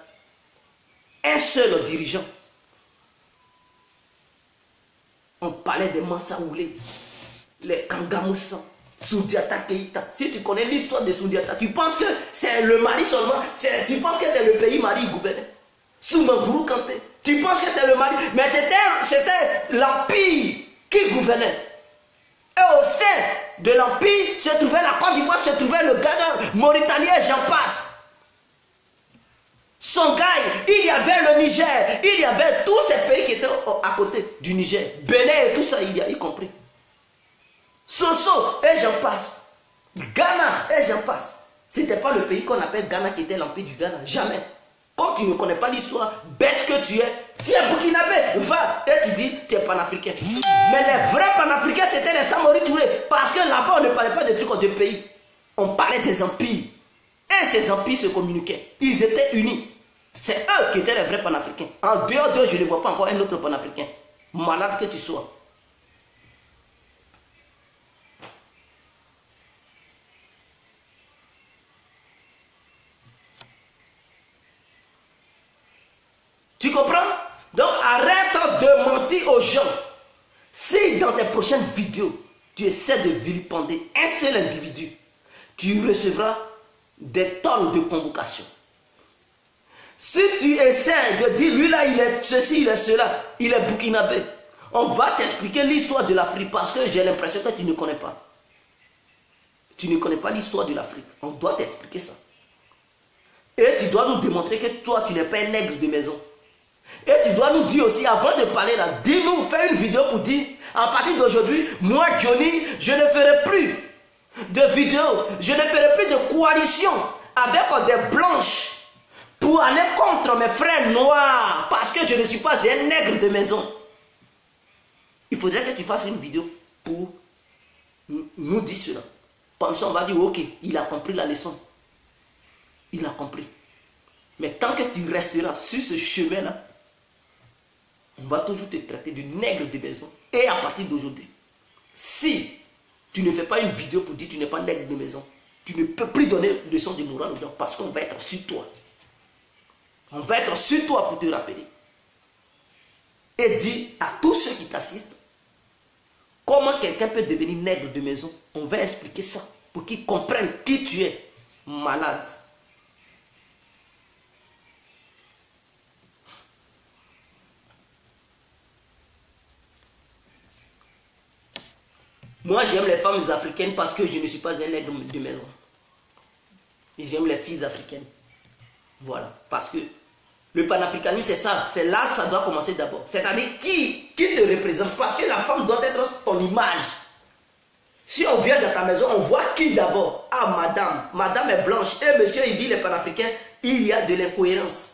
un seul dirigeant. On parlait des Mansaoulé, les Kangamoussa, Soudiata Keïta. Si tu connais l'histoire de Soudiata, tu penses que c'est le Mali seulement, tu penses que c'est le pays Mali qui gouvernait. Soumagourou Kanté, tu penses que c'est le Mali, mais c'était l'empire qui gouvernait. Et au sein de l'empire se trouvait la Côte d'Ivoire, se trouvait le Ghana, Mauritanie et j'en passe. Songhai, il y avait le Niger, il y avait tous ces pays qui étaient à côté du Niger. Bénin et tout ça, il y a y compris. Soso et j'en passe. Ghana et j'en passe. Ce n'était pas le pays qu'on appelle Ghana qui était l'empire du Ghana. Jamais. Comme tu ne connais pas l'histoire, bête que tu es burkinabé, va et tu dis tu es panafricain. Mais les vrais panafricains c'était les Samori Touré. Parce que là-bas on ne parlait pas de trucs de pays. On parlait des empires. Et ces empires se communiquaient. Ils étaient unis. C'est eux qui étaient les vrais panafricains. En dehors d'eux, je ne vois pas encore un autre panafricain. Malade que tu sois. Tu comprends? Donc arrête de mentir aux gens. Si dans tes prochaines vidéos, tu essaies de vilipender un seul individu, tu recevras des tonnes de convocations. Si tu essaies de dire, lui là, il est ceci, il est cela, il est burkinabé, on va t'expliquer l'histoire de l'Afrique parce que j'ai l'impression que tu ne connais pas. Tu ne connais pas l'histoire de l'Afrique. On doit t'expliquer ça. Et tu dois nous démontrer que toi, tu n'es pas un nègre de maison. Et tu dois nous dire aussi, avant de parler là, dis-nous, fais une vidéo pour dire, à partir d'aujourd'hui, moi, Johnny, je ne ferai plus de vidéos, je ne ferai plus de coalition avec des blanches pour aller contre mes frères noirs parce que je ne suis pas un nègre de maison. Il faudrait que tu fasses une vidéo pour nous dire cela. Comme ça, on va dire, ok, il a compris la leçon. Il a compris. Mais tant que tu resteras sur ce chemin-là, on va toujours te traiter de nègre de maison. Et à partir d'aujourd'hui, si tu ne fais pas une vidéo pour dire que tu n'es pas nègre de maison, tu ne peux plus donner leçon de morale aux gens parce qu'on va être sur toi. On va être sur toi pour te rappeler. Et dis à tous ceux qui t'assistent comment quelqu'un peut devenir nègre de maison. On va expliquer ça pour qu'ils comprennent qui tu es, malade. Moi, j'aime les femmes africaines parce que je ne suis pas un nègre de maison. J'aime les filles africaines. Voilà. Parce que le panafricanisme, c'est ça. C'est là que ça doit commencer d'abord. C'est-à-dire qui te représente. Parce que la femme doit être ton image. Si on vient dans ta maison, on voit qui d'abord? Ah, madame. Madame est blanche. Et monsieur, il dit les panafricains, il y a de l'incohérence.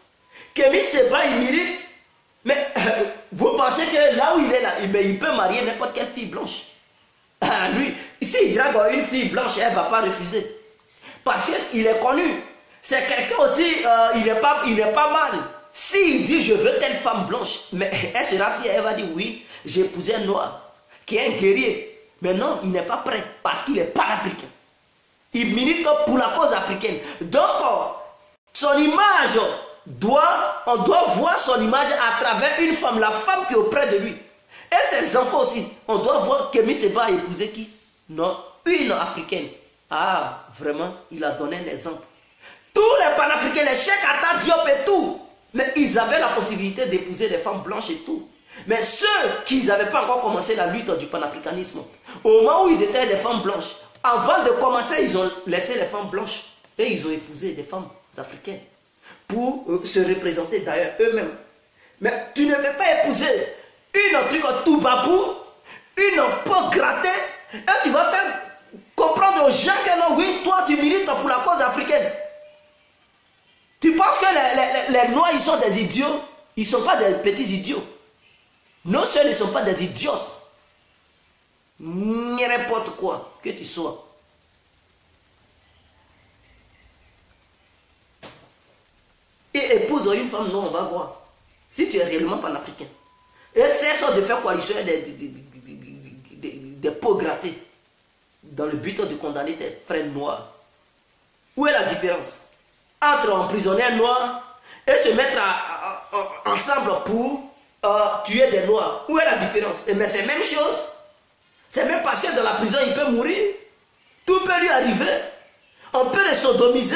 Kémy Séba, il milite. Mais vous pensez que là où il est là, il peut marier n'importe quelle fille blanche. Lui, ici, il drague une fille blanche, elle ne va pas refuser. Parce qu'il est connu. C'est quelqu'un aussi, il n'est pas mal. S'il dit, je veux telle femme blanche, mais elle sera fière, elle va dire, oui, j'ai épousé un noir, qui est un guerrier. Mais non, il n'est pas prêt, parce qu'il est panafricain. Il milite pour la cause africaine. Donc, son image, on doit voir son image à travers une femme, la femme qui est auprès de lui. Et ses enfants aussi. On doit voir Kémy Séba a épousé qui? Non, une africaine. Ah, vraiment, il a donné un exemple. Tous les panafricains, les Cheikh Anta Diop et tout, mais ils avaient la possibilité d'épouser des femmes blanches et tout. Mais ceux qui n'avaient pas encore commencé la lutte du panafricanisme, au moment où ils étaient des femmes blanches, avant de commencer, ils ont laissé les femmes blanches et ils ont épousé des femmes africaines pour se représenter d'ailleurs eux-mêmes. Mais tu ne veux pas épouser une truc tout babou, une peau grattée, et tu vas faire comprendre aux gens que non, oui, toi tu milites pour la cause africaine. Tu penses que les Noirs, ils sont des idiots? Ils ne sont pas des petits idiots. Nos seuls ne sont pas des idiotes. N'importe quoi que tu sois. Et épouse une femme, non, on va voir. Si tu es réellement panafricain. Et cesse de faire coalition des peaux grattées dans le but de condamner tes frères noirs. Où est la différence entre emprisonner un noir et se mettre ensemble pour tuer des noirs? Où est la différence? Mais c'est la même chose. C'est même parce que dans la prison, il peut mourir. Tout peut lui arriver. On peut le sodomiser.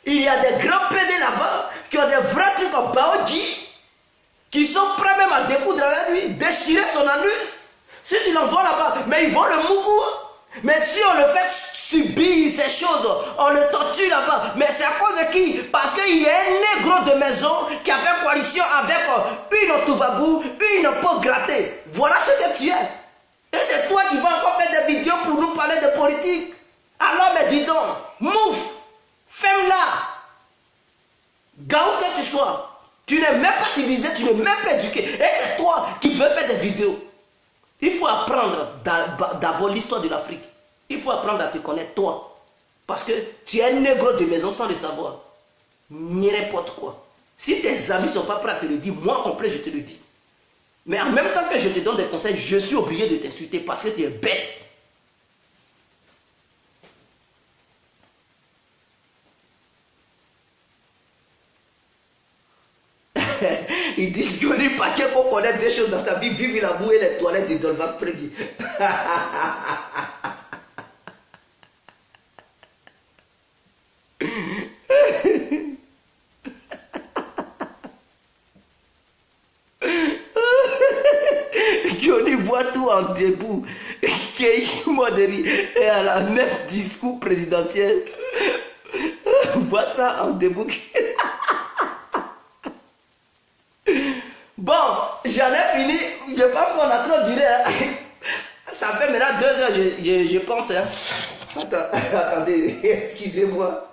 Il y a des grands PD là-bas qui ont des vrais trucs en baoji, qui sont prêts même à découdre avec lui, déchirer son anus. Si tu l'envoies là-bas, mais ils vont le mougou. Mais si on le fait subir ces choses, on le torture là-bas. Mais c'est à cause de qui? Parce qu'il y a un négro de maison qui a fait coalition avec une Toubabou, une peau grattée. Voilà ce que tu es. Et c'est toi qui vas encore faire des vidéos pour nous parler de politique. Alors, mais dis donc, mouf, femme-là, gaou que tu sois, tu n'es même pas civilisé, tu n'es même pas éduqué. Et c'est toi qui veux faire des vidéos. Il faut apprendre d'abord l'histoire de l'Afrique. Il faut apprendre à te connaître toi. Parce que tu es un négro de maison sans le savoir. N'importe quoi. Si tes amis ne sont pas prêts à te le dire, moi complet je te le dis. Mais en même temps que je te donne des conseils, je suis obligé de t'insulter parce que tu es bête. Il dit que les paquets qu'on connaît des choses dans sa vie, vive l'amour et les toilettes du Dolvac Prévi. Johnny voit tout en debout. Qui modérie et à la même discours présidentiel. Voit ça en debout. Bon, j'en ai fini. Je pense qu'on a trop duré. Ça fait maintenant 2 heures, je pense. Hein. Attendez, excusez-moi.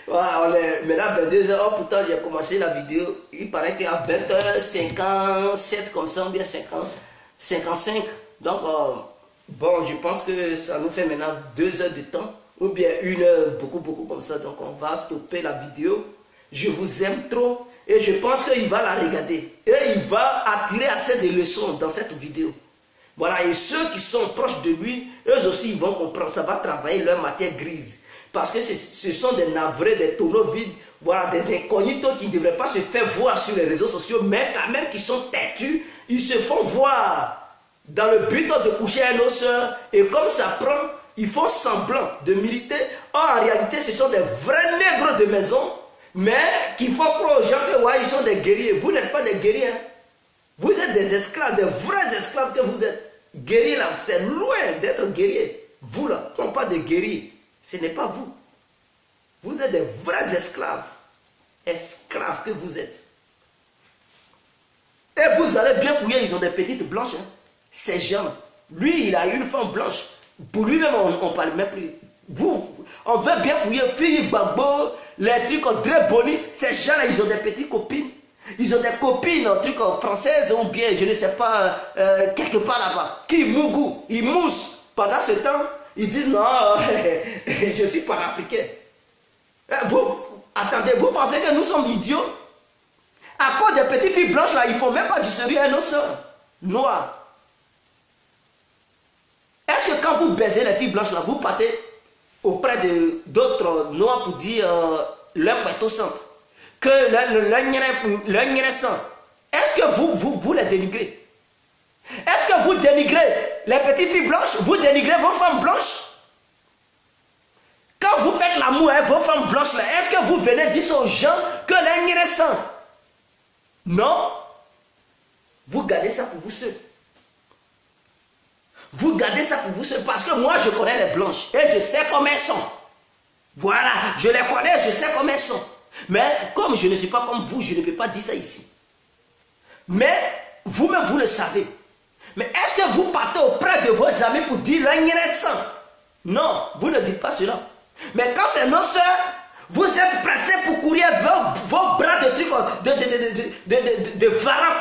Voilà, on est maintenant 22 heures. Oh, pourtant, j'ai commencé la vidéo. Il paraît qu'à 20h57, comme ça, ou bien 55. Donc, bon, je pense que ça nous fait maintenant 2 heures de temps. Ou bien 1 heure, beaucoup comme ça. Donc, on va stopper la vidéo. Je vous aime trop. Et je pense qu'il va la regarder. Et il va attirer assez de leçons dans cette vidéo. Voilà, et ceux qui sont proches de lui, eux aussi, ils vont comprendre. Ça va travailler leur matière grise. Parce que ce sont des navrés, des tonneaux vides. Voilà, des incognitos qui ne devraient pas se faire voir sur les réseaux sociaux, mais quand même qui sont têtus. Ils se font voir dans le but de coucher à nos soeurs. Et comme ça prend, ils font semblant de militer. Or, en réalité, ce sont des vrais nègres de maison. Mais qui font croire aux gens que ouais, ils sont des guerriers. Vous n'êtes pas des guerriers. Hein? Vous êtes des esclaves, des vrais esclaves que vous êtes. Guerriers là, c'est loin d'être guerrier. Vous là, non pas de guerriers. Ce n'est pas vous. Vous êtes des vrais esclaves. Esclaves que vous êtes. Et vous allez bien fouiller, ils ont des petites blanches. Hein? Ces gens, lui il a une femme blanche. Pour lui-même, on ne parle même plus. Vous, on veut bien fouiller, filles, babo, les trucs très boni. Ces gens-là, ils ont des petites copines. Ils ont des copines, un truc françaises ou bien, je ne sais pas, quelque part là-bas. Qui mougou, ils moussent. Pendant ce temps, ils disent non, je suis panafricain. Vous, attendez, vous pensez que nous sommes idiots? À cause des petites filles blanches là, ils ne font même pas du sérieux à nos soeurs noires. Est-ce que quand vous baisez les filles blanches là, vous partez auprès d'autres noirs pour dire leur bateau sente, que leur sang, est-ce que vous les dénigrez? Est-ce que vous dénigrez les petites filles blanches? Vous dénigrez vos femmes blanches? Quand vous faites l'amour avec vos femmes blanches, est-ce que vous venez dire aux gens que l'air est sang? Non. Vous gardez ça pour vous seuls. Vous gardez ça pour vous seuls. Parce que moi, je connais les blanches. Et je sais comment elles sont. Voilà. Je les connais, je sais comment elles sont. Mais comme je ne suis pas comme vous, je ne peux pas dire ça ici. Mais vous-même, vous le savez. Mais est-ce que vous partez auprès de vos amis pour dire l'air est sang? Non, vous ne dites pas cela. Mais quand c'est nos soeurs, vous êtes pressés pour courir vos bras de trucs, de varans,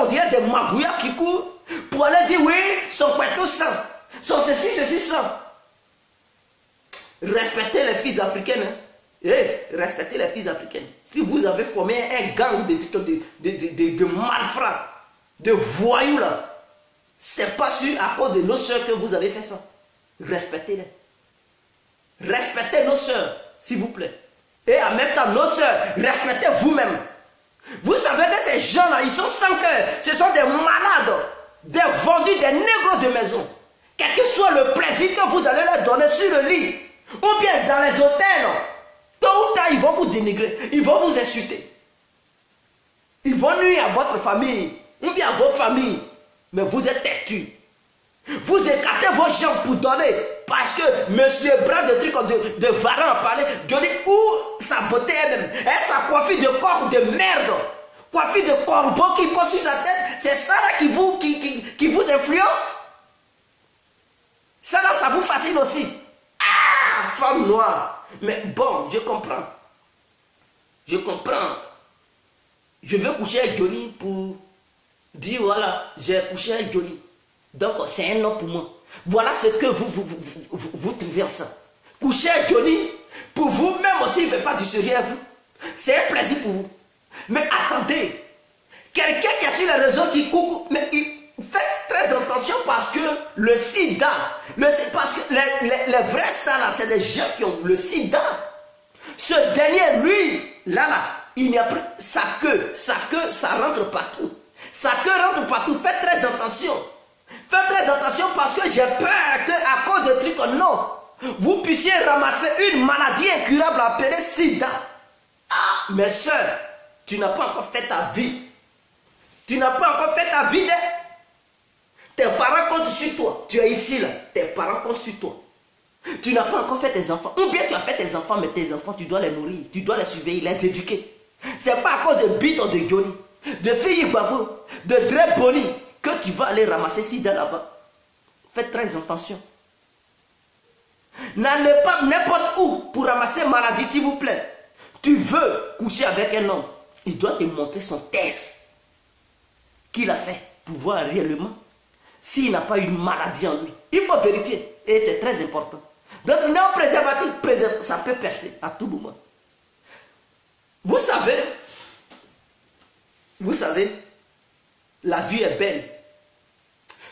on dirait des magouillards qui courent, pour aller dire oui, son couteau sang, son ceci sang. Respectez les filles africaines. Hein. Respectez les filles africaines. Si vous avez formé un gang de malfrats, de voyous là, c'est pas sûr à cause de nos soeurs que vous avez fait ça. Respectez-les. Respectez nos soeurs, s'il vous plaît. Et en même temps, nos soeurs, respectez vous-même. Vous savez que ces gens-là, ils sont sans cœur. Ce sont des malades, des vendus, des négros de maison. Quel que soit le plaisir que vous allez leur donner sur le lit, ou bien dans les hôtels, tôt ou tard, ils vont vous dénigrer, ils vont vous insulter. Ils vont nuire à votre famille, ou bien à vos familles. Mais vous êtes têtus. Vous écartez vos jambes pour donner. Parce que monsieur bras de trucs de varan a parlé, Johnny, ou sa beauté elle-même, et sa coiffure de corps de merde, coiffure de corbeau qui pose sur sa tête, c'est ça là qui vous influence. Ça là, ça vous fascine aussi. Ah, femme noire. Mais bon, je comprends. Je comprends. Je veux coucher avec Johnny pour dire voilà, j'ai couché avec Johnny. Donc c'est un homme pour moi. Voilà ce que vous trouvez en ça. Coucher avec Johnny, pour vous-même aussi, il ne fait pas du sérieux à vous. C'est un plaisir pour vous. Mais attendez, quelqu'un qui est sur les réseaux qui coucou, mais il fait très attention parce que le sida, parce que les vrais stars là, c'est des gens qui ont le sida. Ce dernier, lui, là, il n'y a plus sa queue, ça rentre partout. Sa queue rentre partout, faites très attention. Faites très attention parce que j'ai peur qu'à cause de trucs, non, vous puissiez ramasser une maladie incurable appelée sida. Ah, mes soeurs, tu n'as pas encore fait ta vie. Tu n'as pas encore fait ta vie. Tes parents comptent sur toi. Tu es ici là, tes parents comptent sur toi. Tu n'as pas encore fait tes enfants. Ou bien tu as fait tes enfants, mais tes enfants, tu dois les nourrir, tu dois les surveiller, les éduquer. C'est pas à cause de bidon de Johnny, de filles babou, de Dre Bonny que tu vas aller ramasser sida là-bas. Faites très attention. N'allez pas n'importe où pour ramasser maladie, s'il vous plaît. Tu veux coucher avec un homme, il doit te montrer son test qu'il a fait pour voir réellement s'il n'a pas une maladie en lui. Il faut vérifier et c'est très important. Donc, néo-préservatif, ça peut percer à tout moment. Vous savez, la vie est belle.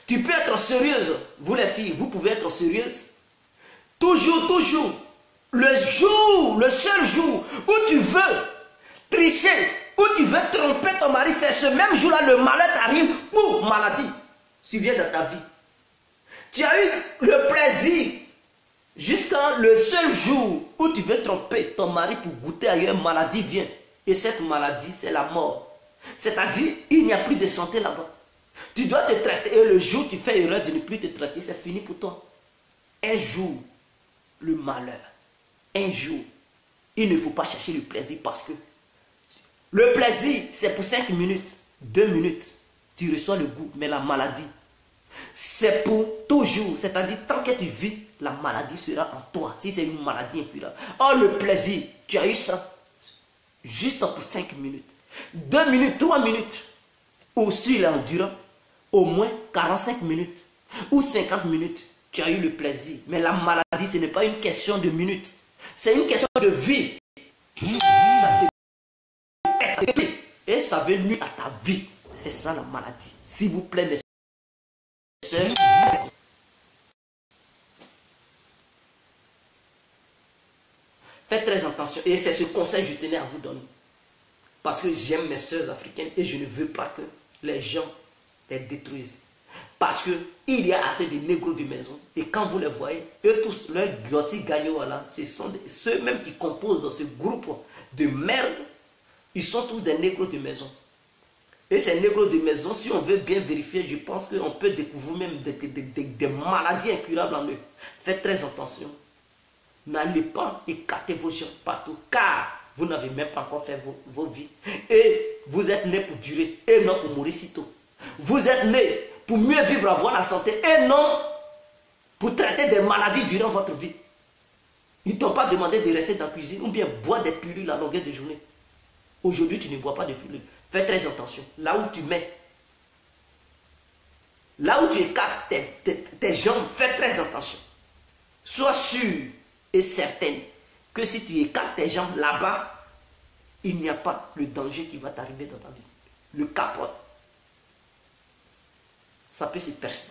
Tu peux être sérieuse, vous les filles, vous pouvez être sérieuses. Toujours, le seul jour où tu veux tricher, où tu veux tromper ton mari, c'est ce même jour-là, le malheur t'arrive, pour maladie, survient dans ta vie. Tu as eu le plaisir jusqu'à le seul jour où tu veux tromper ton mari pour goûter ailleurs, maladie vient. Et cette maladie, c'est la mort. C'est-à-dire, il n'y a plus de santé là-bas. Tu dois te traiter et le jour où tu fais erreur de ne plus te traiter, c'est fini pour toi. Un jour, le malheur. Un jour, il ne faut pas chercher le plaisir parce que le plaisir, c'est pour 5 minutes, 2 minutes. Tu reçois le goût, mais la maladie, c'est pour toujours. C'est-à-dire, tant que tu vis, la maladie sera en toi. Si c'est une maladie incurable. Or, le plaisir, tu as eu ça juste pour 5 minutes. 2 minutes, 3 minutes. Ou sur l'endurant, au moins 45 minutes ou 50 minutes, tu as eu le plaisir. Mais la maladie, ce n'est pas une question de minutes. C'est une question de vie. Et ça veut nuire à ta vie. C'est ça la maladie. S'il vous plaît, mes soeurs, faites très attention. Et c'est ce conseil que je tenais à vous donner. Parce que j'aime mes soeurs africaines et je ne veux pas que les gens les détruisent. Parce qu'il y a assez de négros de maison. Et quand vous les voyez, eux tous, leurs glottis gagnants, voilà, ce sont ceux-mêmes qui composent ce groupe de merde. Ils sont tous des négros de maison. Et ces négros de maison, si on veut bien vérifier, je pense qu'on peut découvrir même des maladies incurables en eux. Faites très attention. N'allez pas écarter vos gens partout, car vous n'avez même pas encore fait vos vies. Et vous êtes nés pour durer, et non pour mourir si tôt. Vous êtes nés pour mieux vivre, avoir la santé, et non pour traiter des maladies durant votre vie. Ils ne t'ont pas demandé de rester dans la cuisine ou bien boire des pilules à longueur de journée. Aujourd'hui, tu ne bois pas de pilules. Fais très attention. Là où tu mets, là où tu écartes tes jambes, fais très attention. Sois sûr et certaine que si tu écartes tes jambes là-bas, il n'y a pas le danger qui va t'arriver dans ta vie. Le capote, ça peut se percer.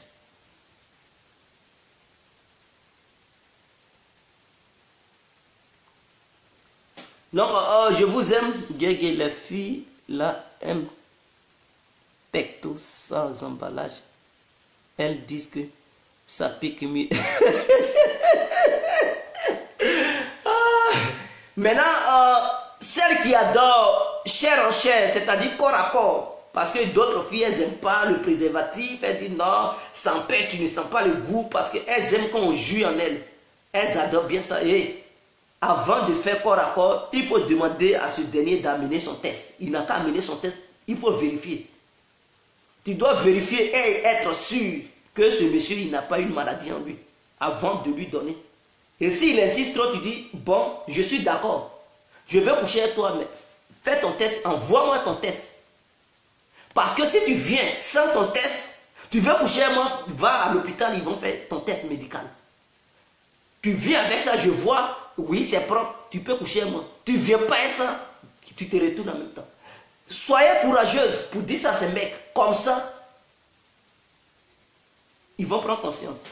Donc, je vous aime, Guégué, les filles, là, aiment pecto sans emballage. Elles disent que ça pique mieux. Maintenant, celles qui adorent chair en chair, c'est-à-dire corps à corps, parce que d'autres filles, elles n'aiment pas le préservatif, elles disent non, ça empêche, tu ne sens pas le goût, parce qu'elles aiment quand on joue en elles. Elles adorent bien ça. Et avant de faire corps à corps, il faut demander à ce dernier d'amener son test. Il n'a qu'à amener son test, il faut vérifier. Tu dois vérifier et être sûr que ce monsieur, il n'a pas une maladie en lui, avant de lui donner. Et s'il insiste trop, tu dis, bon, je suis d'accord, je vais coucher avec toi, mais fais ton test, envoie-moi ton test. Parce que si tu viens sans ton test, tu veux coucher avec moi, va à l'hôpital, ils vont faire ton test médical. Tu viens avec ça, je vois, oui, c'est propre, tu peux coucher avec moi. Tu ne viens pas avec ça, tu te retournes en même temps. Soyez courageuse pour dire ça à ces mecs, comme ça, ils vont prendre conscience.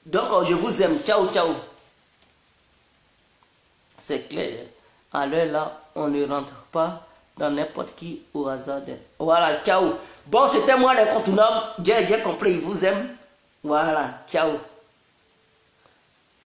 Donc, je vous aime. Ciao, ciao. C'est clair. À l'heure là, on ne rentre pas dans n'importe qui au hasard. Voilà, ciao. Bon, c'était moi l'incontournable. J'ai compris, il vous aime. Voilà, ciao.